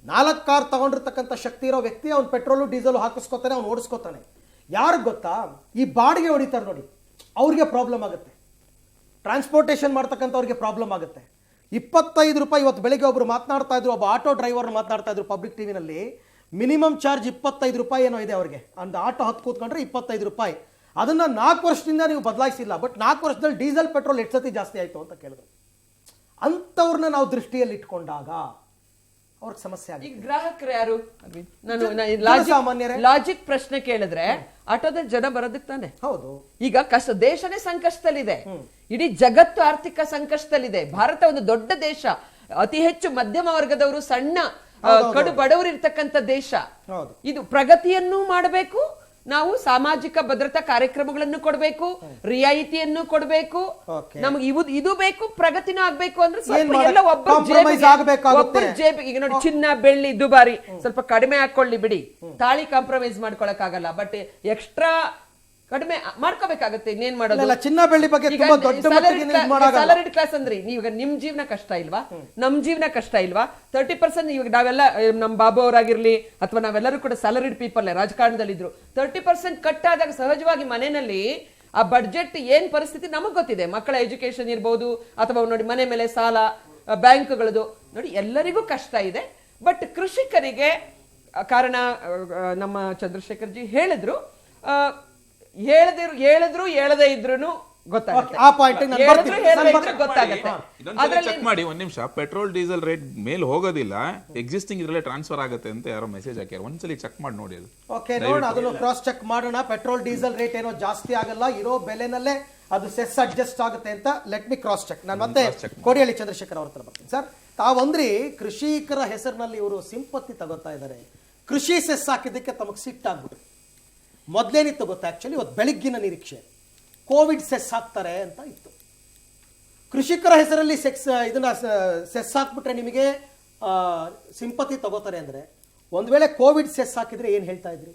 4 ಕಾರ್ ತಗೊಂಡಿರ್ತಕ್ಕಂಥ ಶಕ್ತಿ ಇರೋ ವ್ಯಕ್ತಿ ಅವ್ನು ಪೆಟ್ರೋಲು ಡೀಸೆಲ್ ಹಾಕಿಸ್ಕೊತಾನೆ, ಅವ್ನು ಓಡಿಸ್ಕೊತಾನೆ. ಯಾರಿಗೆ ಗೊತ್ತಾ, ಈ ಬಾಡಿಗೆ ಹೊಡಿತಾರೆ ನೋಡಿ, ಅವ್ರಿಗೆ ಪ್ರಾಬ್ಲಮ್ ಆಗುತ್ತೆ. ಟ್ರಾನ್ಸ್ಪೋರ್ಟೇಷನ್ ಮಾಡ್ತಕ್ಕಂಥವ್ರಿಗೆ ಪ್ರಾಬ್ಲಮ್ ಆಗುತ್ತೆ. 25 ರೂಪಾಯಿ. ಇವತ್ತು ಬೆಳಿಗ್ಗೆ ಒಬ್ರು ಮಾತನಾಡ್ತಾ ಇದ್ರು, ಒಬ್ಬ ಆಟೋ ಡ್ರೈವರ್ ಮಾತನಾಡ್ತಾ ಇದ್ರು ಪಬ್ಲಿಕ್ ಟಿವಿನಲ್ಲಿ. ಮಿನಿಮಮ್ ಚಾರ್ಜ್ 25 ರೂಪಾಯಿ ಏನೋ ಇದೆ ಅವ್ರಿಗೆ. ಒಂದು ಆಟೋ ಹತ್ತು ಕೂತ್ಕೊಂಡ್ರೆ 25 ರೂಪಾಯಿ. ಅದನ್ನ 4 ವರ್ಷದಿಂದ ನೀವು ಬದಲಾಯಿಸಿಲ್ಲ, ಬಟ್ 4 ವರ್ಷದಲ್ಲಿ ಡೀಸೆಲ್ ಪೆಟ್ರೋಲ್ ಎಷ್ಟು ಸತಿ ಜಾಸ್ತಿ ಆಯಿತು ಅಂತ ಕೇಳಿದ್ರು. ಅಂಥವ್ರನ್ನ ನಾವು ದೃಷ್ಟಿಯಲ್ಲಿ ಇಟ್ಕೊಂಡಾಗ ಅವ್ರಿಗೆ ಸಮಸ್ಯೆ ಆಗಿದೆ. ಈಗ ಗ್ರಾಹಕರು ಯಾರು? ಸಾಮಾನ್ಯರೇ. ಲಾಜಿಕ್ ಪ್ರಶ್ನೆ ಕೇಳಿದ್ರೆ ಆಟೋದಲ್ಲಿ ಜನ ಬರೋದಕ್ಕೆ ತಾನೆ. ಹೌದು. ಈಗ ದೇಶನೇ ಸಂಕಷ್ಟದಲ್ಲಿದೆ, ಇಡೀ ಜಗತ್ತು ಆರ್ಥಿಕ ಸಂಕಷ್ಟದಲ್ಲಿದೆ. ಭಾರತ ಒಂದು ದೊಡ್ಡ ದೇಶ, ಅತಿ ಹೆಚ್ಚು ಮಧ್ಯಮ ವರ್ಗದವರು, ಸಣ್ಣ ಕಡು ಬಡವರು ಇರ್ತಕ್ಕಂಥ ದೇಶ. ಇದು ಪ್ರಗತಿಯನ್ನು ಮಾಡಬೇಕು, ನಾವು ಸಾಮಾಜಿಕ ಭದ್ರತಾ ಕಾರ್ಯಕ್ರಮಗಳನ್ನು ಕೊಡಬೇಕು, ರಿಯಾಯಿತಿಯನ್ನು ಕೊಡಬೇಕು, ನಮಗೆ ಇದು ಬೇಕು, ಪ್ರಗತಿನೂ ಆಗ್ಬೇಕು. ಅಂದ್ರೆ ಸ್ವಲ್ಪ ಎಲ್ಲ ಒಬ್ಬರ ಜೇಬಿಗೆ. ಈಗ ನೋಡಿ, ಚಿನ್ನ ಬೆಳ್ಳಿ ದುಬಾರಿ, ಸ್ವಲ್ಪ ಕಡಿಮೆ ಹಾಕೊಳ್ಳಿ ಬಿಡಿ, ತಾಳಿ ಕಾಂಪ್ರಮೈಸ್ ಮಾಡ್ಕೊಳಕ್ ಆಗಲ್ಲ, ಬಟ್ ಎಕ್ಸ್ಟ್ರಾ ಕಡಿಮೆ ಮಾಡ್ಕೋಬೇಕಾಗತ್ತೆ. ಇನ್ನೇನ್ ಮಾಡೋದು? ಚಿನ್ನ ಬೆಳ್ಳಿ ಬಗ್ಗೆ ಸ್ಯಾಲರಿಡ್ ಕ್ಲಾಸ್ ಅಂದ್ರೆ ನೀವಾಗ ನಿಮ್ ಜೀವನ ಕಷ್ಟ ಇಲ್ವಾ, ನಮ್ ಜೀವನ ಕಷ್ಟ ಇಲ್ವಾ? 30% ಇವಾಗ ನಾವೆಲ್ಲ, ನಮ್ ಬಾಬು ಅವರಾಗಿರ್ಲಿ ಅಥವಾ ನಾವೆಲ್ಲರೂ ಕೂಡ ಸ್ಯಾಲರಿಡ್ ಪೀಪಲ್ ರಾಜಕಾರಣದಲ್ಲಿದ್ರು, 30% ಕಟ್ ಆದಾಗ ಸಹಜವಾಗಿ ಮನೆಯಲ್ಲಿ ಆ ಬಡ್ಜೆಟ್ ಏನ್ ಪರಿಸ್ಥಿತಿ ನಮಗ್ ಗೊತ್ತಿದೆ. ಮಕ್ಕಳ ಎಜುಕೇಶನ್ ಇರ್ಬೋದು, ಅಥವಾ ನೋಡಿ ಮನೆ ಮೇಲೆ ಸಾಲ, ಬ್ಯಾಂಕ್ಗಳದು ನೋಡಿ, ಎಲ್ಲರಿಗೂ ಕಷ್ಟ ಇದೆ. ಬಟ್ ಕೃಷಿಕರಿಗೆ ಕಾರಣ ನಮ್ಮ ಚಂದ್ರಶೇಖರ್ ಜಿ ಹೇಳಿದ್ರು, ಹೇಳದೇ ಇದ್ರು ಗೊತ್ತಾಗುತ್ತೆ. ಚೆಕ್ ಮಾಡಿ ಒಂದ್ ನಿಮಿಷ. ಪೆಟ್ರೋಲ್ ಡೀಸೆಲ್ ರೇಟ್ ಮೇಲೆ ಹೋಗೋದಿಲ್ಲ, ಎಕ್ಸಿಸ್ಟಿಂಗ್ ಇದ್ರಲ್ಲೇ ಟ್ರಾನ್ಸ್ಫರ್ ಆಗುತ್ತೆ ಅಂತ ಯಾರೋ ಮೆಸೇಜ್ ಹಾಕ್ಯಾರ. ಒಂದ್ಸಲಿ ಚೆಕ್ ಮಾಡಿ ನೋಡಿ. ಅದು ಓಕೆ, ಅದನ್ನು ಕ್ರಾಸ್ ಚೆಕ್ ಮಾಡೋಣ. ಪೆಟ್ರೋಲ್ ಡೀಸೆಲ್ ರೇಟ್ ಏನೋ ಜಾಸ್ತಿ ಆಗಲ್ಲ, ಇರೋ ಬೆಲೆನಲ್ಲೇ ಅದು ಸೆಸ್ ಅಡ್ಜಸ್ಟ್ ಆಗುತ್ತೆ ಅಂತ. Let me cross check. ನಾನು ಮತ್ತೆ ಕೋಡಿಹಳ್ಳಿ ಚಂದ್ರಶೇಖರ್ ಅವ್ರ ಹತ್ರ ಬರ್ತೀನಿ. ಸರ್, ತಾವಂದ್ರಿ ಕೃಷಿಕರ ಹೆಸರಿನಲ್ಲಿ ಇವರು ಸಿಂಪತ್ತಿ ತಗೋತಾ ಇದ್ದಾರೆ, ಕೃಷಿ ಸೆಸ್ ಹಾಕಿದ್ದಕ್ಕೆ ತಮಗೆ ಸಿಟ್ಟಾಗ್ಬಿಟ್ಟು. ಮೊದಲೇನಿತ್ತು ಗೊತ್ತಾ, ಆಕ್ಚುಲಿ ಇವತ್ತು ಬೆಳಗ್ಗಿನ ನಿರೀಕ್ಷೆ ಕೋವಿಡ್ ಸೆಸ್ ಹಾಕ್ತಾರೆ ಅಂತ ಇತ್ತು. ಕೃಷಿಕರ ಹೆಸರಲ್ಲಿ ಇದನ್ನ ಸೆಸ್ ಹಾಕ್ಬಿಟ್ರೆ ನಿಮಗೆ ಸಿಂಪತಿ ತಗೋತಾರೆ ಅಂದ್ರೆ, ಒಂದ್ ವೇಳೆ ಕೋವಿಡ್ ಸೆಸ್ ಹಾಕಿದ್ರೆ ಏನ್ ಹೇಳ್ತಾ ಇದ್ರಿ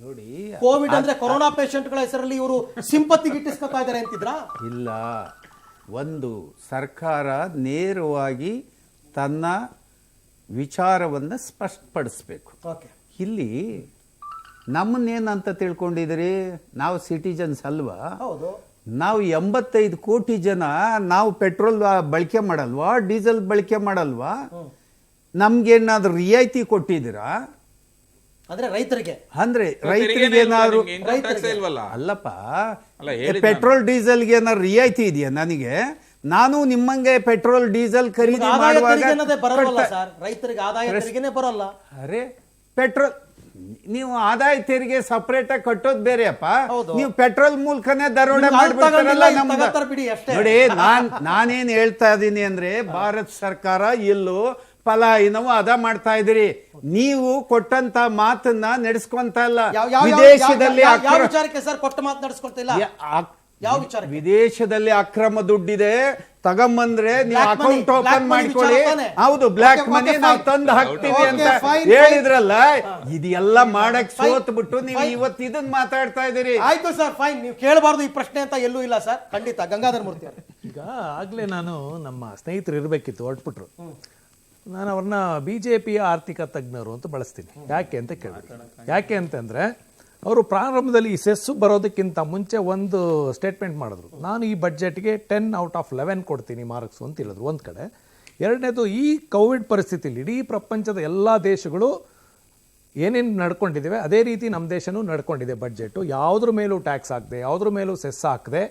ನೋಡಿ? ಕೋವಿಡ್ ಅಂದ್ರೆ ಕೊರೋನಾ ಪೇಷಂಟ್ಗಳ ಹೆಸರಲ್ಲಿ ಇವರು ಸಿಂಪತಿ ಗಿಟ್ಟಿಸ್ಕೊತಾ ಇದ್ದಾರೆ ಅಂತಿದ್ರಾ? ಇಲ್ಲ, ಒಂದು ಸರ್ಕಾರ ನೇರವಾಗಿ ತನ್ನ ವಿಚಾರವನ್ನು ಸ್ಪಷ್ಟಪಡಿಸ್ಬೇಕು. ಇಲ್ಲಿ ನಮ್ಮನ್ನೇನಂತ ತಿಳ್ಕೊಂಡಿದ್ರಿ? ನಾವು ಸಿಟಿಜನ್ಸ್ ಅಲ್ವಾ? ನಾವು 85 ಕೋಟಿ ಜನ ನಾವು ಪೆಟ್ರೋಲ್ ಬಳಕೆ ಮಾಡಲ್ವಾ, ಡೀಸೆಲ್ ಬಳಕೆ ಮಾಡಲ್ವಾ? ನಮ್ಗೇನಾದ್ರೂ ರಿಯಾಯಿತಿ ಕೊಟ್ಟಿದ್ದೀರಾ? ಅಂದ್ರೆ ರೈತರಿಗೆ ಏನಾದ್ರು ಅಲ್ಲಪ್ಪ, ಪೆಟ್ರೋಲ್ ಡೀಸೆಲ್ಗೆ ಏನಾದ್ರು ರಿಯಾಯಿತಿ ಇದೆಯಾ? ನನಗೆ ನಾನು ನಿಮ್ಮಂಗೆ ಪೆಟ್ರೋಲ್ ಡೀಸೆಲ್ ಖರೀದಿ ಮಾಡುವಾಗ ರೈತರಿಗೆ ಆದಾಯ ತೆರಿಗೆನೇ ಬರಲ್ಲ. ಅರೆ, ಪೆಟ್ರೋಲ್ ನೀವು ಆದಾಯ ತೆರಿಗೆ ಸಪರೇಟ್ ಆಗಿ ಕಟ್ಟೋದು ಬೇರೆಯಪ್ಪ. ನೀವು ಪೆಟ್ರೋಲ್ ಮೂಲಕನೇ ದರೋಡೆ ಮಾಡ್ಬಿಡ್ತಾರಲ್ಲ ನಮ್ದು. ನೋಡಿ, ನಾನೇನ್ ಹೇಳ್ತಾ ಇದ್ದೀನಿ ಅಂದ್ರೆ, ಭಾರತ ಸರ್ಕಾರ ಎಲ್ಲೋ ಪಲಾಯನವು ಅದ ಮಾಡ್ತಾ ಇದ್ದೀರಿ. ನೀವು ಕೊಟ್ಟಂತ ಮಾತನ್ನ ನಡೆಸ್ಕೊಂತ ಇಲ್ಲ. ವಿದೇಶದಲ್ಲಿ ಅಕ್ರಮ ದುಡ್ಡಿದೆ, ತಗೊಂಬಂದ್ರೆ ನೀವು ಅಕೌಂಟ್ ಓಪನ್ ಮಾಡ್ಕೊಳ್ಳಿ. ಹೌದು, ಬ್ಲಾಕ್ ಮನಿ ನಾವು ತಂದು ಹಾಕ್ತೀವಿ ಅಂತ ಹೇಳಿದ್ರಲ್ಲ. ಇದೆಲ್ಲ ಮಾಡಕ್ ಸೋತ್ ಬಿಟ್ಟು ನೀವು ಇವತ್ತು ಇದನ್ನ ಮಾತಾಡ್ತಾ ಇದ್ದೀರಿ. ಆಯ್ತು ಸರ್, ಫೈನ್. ನೀವು ಕೇಳಬಾರ್ದು ಈ ಪ್ರಶ್ನೆ ಅಂತ ಎಲ್ಲೂ ಇಲ್ಲ ಸರ್, ಖಂಡಿತ. ಗಂಗಾಧರ್ ಮೂರ್ತಿ ಈಗ ಆಗ್ಲೇ ನಾನು ನಮ್ಮ ಸ್ನೇಹಿತರು ಇರ್ಬೇಕಿತ್ತು, ಹೊರಟ್ಬಿಟ್ರು. ನಾನು ಅವ್ರನ್ನ ಬಿಜೆಪಿಯ ಆರ್ಥಿಕ ತಜ್ಞರು ಅಂತ ಬಳಸ್ತೀನಿ. ಯಾಕೆ ಅಂತ ಕೇಳಿದ್ರು. ಯಾಕೆ ಅಂತಂದ್ರೆ, ಅವರು ಪ್ರಾರಂಭದಲ್ಲಿ ಈ ಸೆಸ್ಸು ಬರೋದಕ್ಕಿಂತ ಮುಂಚೆ ಒಂದು ಸ್ಟೇಟ್ಮೆಂಟ್ ಮಾಡಿದ್ರು. ನಾನು ಈ ಬಡ್ಜೆಟ್ಗೆ 10/11 ಕೊಡ್ತೀನಿ ಮಾರ್ಕ್ಸು ಅಂತ ಹೇಳಿದ್ರು ಒಂದು ಕಡೆ. ಎರಡನೇದು, ಈ ಕೋವಿಡ್ ಪರಿಸ್ಥಿತಿಯಲ್ಲಿ ಇಡೀ ಪ್ರಪಂಚದ ಎಲ್ಲ ದೇಶಗಳು ಏನೇನು ನಡ್ಕೊಂಡಿದ್ದೇವೆ ಅದೇ ರೀತಿ ನಮ್ಮ ದೇಶನೂ ನಡ್ಕೊಂಡಿದೆ. ಬಡ್ಜೆಟು ಯಾವುದ್ರ ಮೇಲೂ ಟ್ಯಾಕ್ಸ್ ಹಾಕದೆ, ಯಾವುದ್ರ ಮೇಲೂ ಸೆಸ್ ಹಾಕದೆ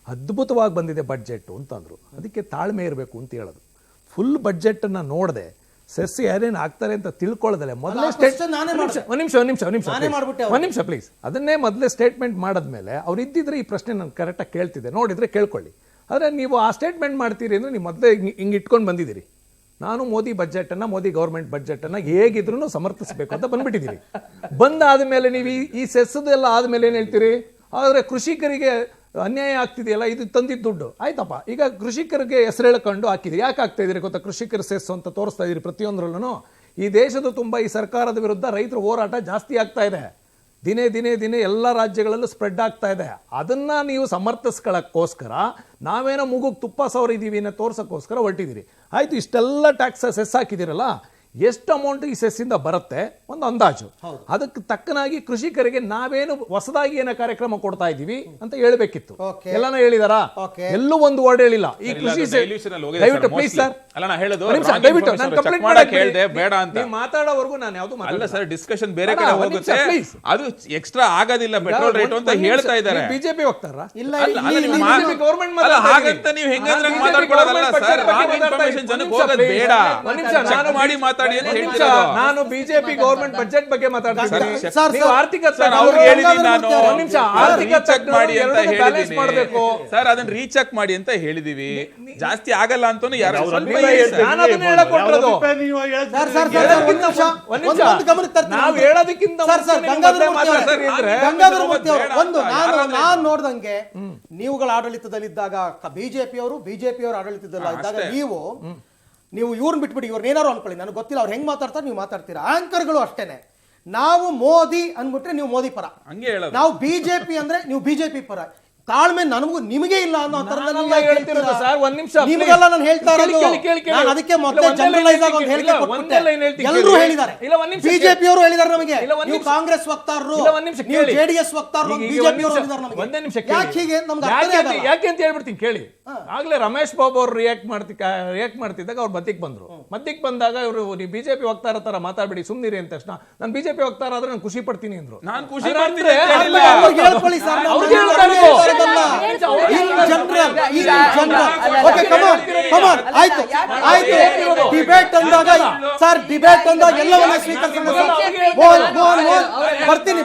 ಅದ್ಭುತವಾಗಿ ಬಂದಿದೆ ಬಡ್ಜೆಟ್ಟು ಅಂತಂದರು. ಅದಕ್ಕೆ ತಾಳ್ಮೆ ಇರಬೇಕು ಅಂತ ಹೇಳೋದು. ಫುಲ್ ಬಡ್ಜೆಟನ್ನು ನೋಡದೆ ಸೆಸ್ ಯಾರೇನು ಆಗ್ತಾರೆ ಅಂತ ತಿಳ್ಕೊಳ್ಳೋದಲ್ಲ. ಮೊದಲೇ ಒಂದ್ ನಿಮಿಷ ಪ್ಲೀಸ್. ಅದನ್ನೇ ಮೊದಲೇ ಸ್ಟೇಟ್ಮೆಂಟ್ ಮಾಡಿದ್ಮೇಲೆ ಅವ್ರು ಇದ್ದಿದ್ರೆ ಈ ಪ್ರಶ್ನೆ ನಾನು ಕರೆಕ್ಟಾಗಿ ಕೇಳ್ತಿದ್ದೆ, ನೋಡಿದ್ರೆ ಕೇಳ್ಕೊಳ್ಳಿ. ಆದರೆ ನೀವು ಆ ಸ್ಟೇಟ್ಮೆಂಟ್ ಮಾಡ್ತೀರಿ ಅಂದ್ರೆ ನೀವು ಮೊದಲೇ ಹಿಂಗೆ ಇಟ್ಕೊಂಡು ಬಂದಿದ್ದೀರಿ. ನಾನು ಮೋದಿ ಬಜೆಟನ್ನು, ಮೋದಿ ಗೌರ್ಮೆಂಟ್ ಬಜೆಟನ್ನು ಹೇಗಿದ್ರು ಸಮರ್ಥಿಸಬೇಕು ಅಂತ ಬಂದ್ಬಿಟ್ಟಿದ್ದೀರಿ. ಬಂದಾದ ಮೇಲೆ ನೀವು ಈ ಸೆಸ್ಸದೆಲ್ಲ ಆದಮೇಲೆ ಏನು ಹೇಳ್ತೀರಿ? ಆದರೆ ಕೃಷಿಕರಿಗೆ ಅನ್ಯಾಯ ಆಗ್ತಿದೆಯಲ್ಲ, ಇದು ತಂದಿದ್ದ ದುಡ್ಡು ಆಯ್ತಪ್ಪ, ಈಗ ಕೃಷಿಕರಿಗೆ ಹೆಸರು ಹೇಳ್ಕೊಂಡು ಹಾಕಿದೆ. ಯಾಕೆ ಆಗ್ತಾ ಇದ್ದೀರಿ ಗೊತ್ತಾ? ಕೃಷಿಕರ ಸೆಸ್ ಅಂತ ತೋರಿಸ್ತಾ ಇದ್ದೀರಿ ಪ್ರತಿಯೊಂದರಲ್ಲೂ. ಈ ದೇಶದ ತುಂಬ ಈ ಸರ್ಕಾರದ ವಿರುದ್ಧ ರೈತರ ಹೋರಾಟ ಜಾಸ್ತಿ ಆಗ್ತಾ ಇದೆ. ದಿನೇ ದಿನೇ ದಿನೇ ಎಲ್ಲ ರಾಜ್ಯಗಳಲ್ಲೂ ಸ್ಪ್ರೆಡ್ ಆಗ್ತಾ ಇದೆ. ಅದನ್ನ ನೀವು ಸಮರ್ಥಿಸ್ಕೊಳ್ಳೋಕ್ಕೋಸ್ಕರ ನಾವೇನೋ ಮೂಗುಗೆ ತುಪ್ಪ ಸವರಿದ್ದೀವಿ ಅನ್ನೋ ತೋರ್ಸೋಕ್ಕೋಸ್ಕರ ಹೊರಟಿದ್ದೀರಿ. ಆಯ್ತು, ಇಷ್ಟೆಲ್ಲ ಟ್ಯಾಕ್ಸ್ ಸೆಸ್ ಹಾಕಿದಿರಲ್ಲ, ಎಷ್ಟು ಅಮೌಂಟ್ ಈ ಸೆಸ್ಸಿಂದ ಬರುತ್ತೆ ಒಂದು ಅಂದಾಜು. ಅದಕ್ಕೆ ತಕ್ಕನಾಗಿ ಕೃಷಿಕರಿಗೆ ನಾವೇನು ಹೊಸದಾಗಿ ಏನೋ ಕಾರ್ಯಕ್ರಮ ಕೊಡ್ತಾ ಇದೀವಿ ಅಂತ ಹೇಳ್ಬೇಕಿತ್ತು. ಎಲ್ಲಾನ ಹೇಳಿದಾರ? ಎಲ್ಲೂ ಒಂದು ವರ್ಡ್ ಹೇಳಿಲ್ಲ. ಈ ಕೃಷಿ ದಯವಿಟ್ಟು ಪ್ಲೀಸ್ ಸರ್, ದಯವಿಟ್ಟು ನಾನು ಕಂಪ್ಲೇಂಟ್ ಮಾಡಕ್ಕೆ ಹೇಳಿದೆ ಬೇಡ ಅಂತ. ನೀವು ಮಾತಾಡೋವರೆಗೂ ನಾನು ಯಾವುದು ಅಲ್ಲ ಸರ್, ಡಿಸ್ಕಷನ್ ಬೇರೆ ಕಡೆ ಹೋಗುತ್ತೆ. ಅದು ಎಕ್ಸ್ಟ್ರಾ ಆಗೋದಿಲ್ಲ ಪೆಟ್ರೋಲ್ ರೇಟ್ ಅಂತ ಹೇಳ್ತಾ ಇದ್ದಾರೆ. ಬಿಜೆಪಿ ಹೋಗ್ತಾರ ಗೌರ್ಮೆಂಟ್ ಹಾಗಂತ ನೀವು ಹೆಂಗಂದ್ರೆ ಮಾತಾಡ್ಕೊಳ್ಳೋದಲ್ಲ ಸರ್. ರಾಂಗ್ ಇನ್ಫಾರ್ಮೇಶನ್ ಜನಕ್ಕೆ ಹೋಗೋದು ಬೇಡ. ಚೆಕ್ ಮಾಡಿ ಮಾತಾಡಿ. ನಾನು ಬಿಜೆಪಿ ಗವರ್ಮೆಂಟ್ ಬಜೆಟ್ ಬಗ್ಗೆ ಮಾತಾಡ್ತಿದ್ದೀನಿ. ನೀವು ಆರ್ಥಿಕ ಚೆಕ್ ಮಾಡಿ ಅಂತ ಹೇಳಿದೀನಿ ಸರ್. ಅದನ್ನ ರೀಚೆಕ್ ಮಾಡಿ ಅಂತ ಹೇಳಿದೀವಿ. ಜಾಸ್ತಿ ಆಗಲ್ಲ ಅಂತಾನು ಯಾರು ನಾವು ಹೇಳೋದಕ್ಕಿಂತ ನಾನು ನೋಡ್ದಂಗೆ ನೀವುಗಳ ಆಡಳಿತದಲ್ಲಿದ್ದಾಗ ಬಿಜೆಪಿಯವರು ಆಡಳಿತದಲ್ಲಿದ್ದಾಗ ನೀವು ಇವ್ರನ್ನ ಬಿಟ್ಬಿಡಿ, ಇವ್ರನ್ನ ಏನಾರು ಅನ್ಕೊಳ್ಳಿ, ನನಗೆ ಗೊತ್ತಿಲ್ಲ ಅವ್ರು ಹೆಂಗ್ ಮಾತಾಡ್ತಾರೆ, ನೀವು ಮಾತಾಡ್ತೀರಾ. ಆಂಕರ್ಗಳು ಅಷ್ಟೇನೆ. ನಾವು ಮೋದಿ ಅಂದ್ಬಿಟ್ರೆ ನೀವು ಮೋದಿ ಪರ, ನಾವು ಬಿಜೆಪಿ ಅಂದ್ರೆ ನೀವು ಬಿಜೆಪಿ ಪರ. ತಾಳ್ಮೆ ನನಗೂ ನಿಮಗೆ ಇಲ್ಲ ಅನ್ನೋ ಹೇಳ್ತಿರೋದು ಸರ್. ಒಂದ್ ನಿಮಿಷ ನಿಮಗೆಲ್ಲ ನಾನು ಹೇಳ್ತಾ ಇರೋದು, ಅದಕ್ಕೆ ಮೊದಲೇ ಜನರಲೈಸ್ ಆಗಿ ಒಂದು ಹೇಳಿಕೆ ಕೊಟ್ಬಿಟ್ಟೆ. ಎಲ್ಲರೂ ಹೇಳಿದ್ದಾರೆ, ಬಿಜೆಪಿ ಅವರು ಹೇಳಿದ್ದಾರೆ ನಮಗೆ, ನೀವು ಕಾಂಗ್ರೆಸ್ ವಕ್ತಾರರು, ನೀವು ಜೆಡಿಎಸ್ ವಕ್ತಾರರು, ಬಿಜೆಪಿ ಅವರು ಹೇಳಿದ್ದಾರೆ ನಮಗೆ. ಒಂದೇ ನಿಮಿಷ ಯಾಕೆ ಹೀಗೆ ನಮ್ಗೆ ಯಾಕೆ ಅಂತ ಹೇಳ್ಬಿಡ್ತೀನಿ ಕೇಳಿ. ಆಗ್ಲೇ ರಮೇಶ್ ಬಾಬು ಅವರು ರಿಯಾಕ್ಟ್ ಮಾಡ್ತಿದ್ದಾಗ ಅವ್ರು ಮಧ್ಯಕ್ಕೆ ಬಂದ್ರು. ಮಧ್ಯಕ್ಕೆ ಬಂದಾಗ ಇವರು ನೀವು ಬಿಜೆಪಿ ವಕ್ತಾರ ತರ ಮಾತಾಡ್ಬಿಡಿ ಸುಮ್ನಿರಿ ಅಂತ ತಕ್ಷಣ ನಾನು ಬಿಜೆಪಿ ವಕ್ತಾರ ಆದ್ರೆ ನಾನು ಖುಷಿ ಪಡ್ತೀನಿ ಅಂದ್ರು. ನಾನು ಖುಷಿ ಪಡ್ತೀನಿ. ಡಿಬೇಟ್ ಅಂದಾಗ ಸರ್, ಡಿಬೇಟ್ ಅಂದಾಗ ಎಲ್ಲವನ್ನ ಸ್ವೀಕರಿಸಿ ಬರ್ತೀನಿ.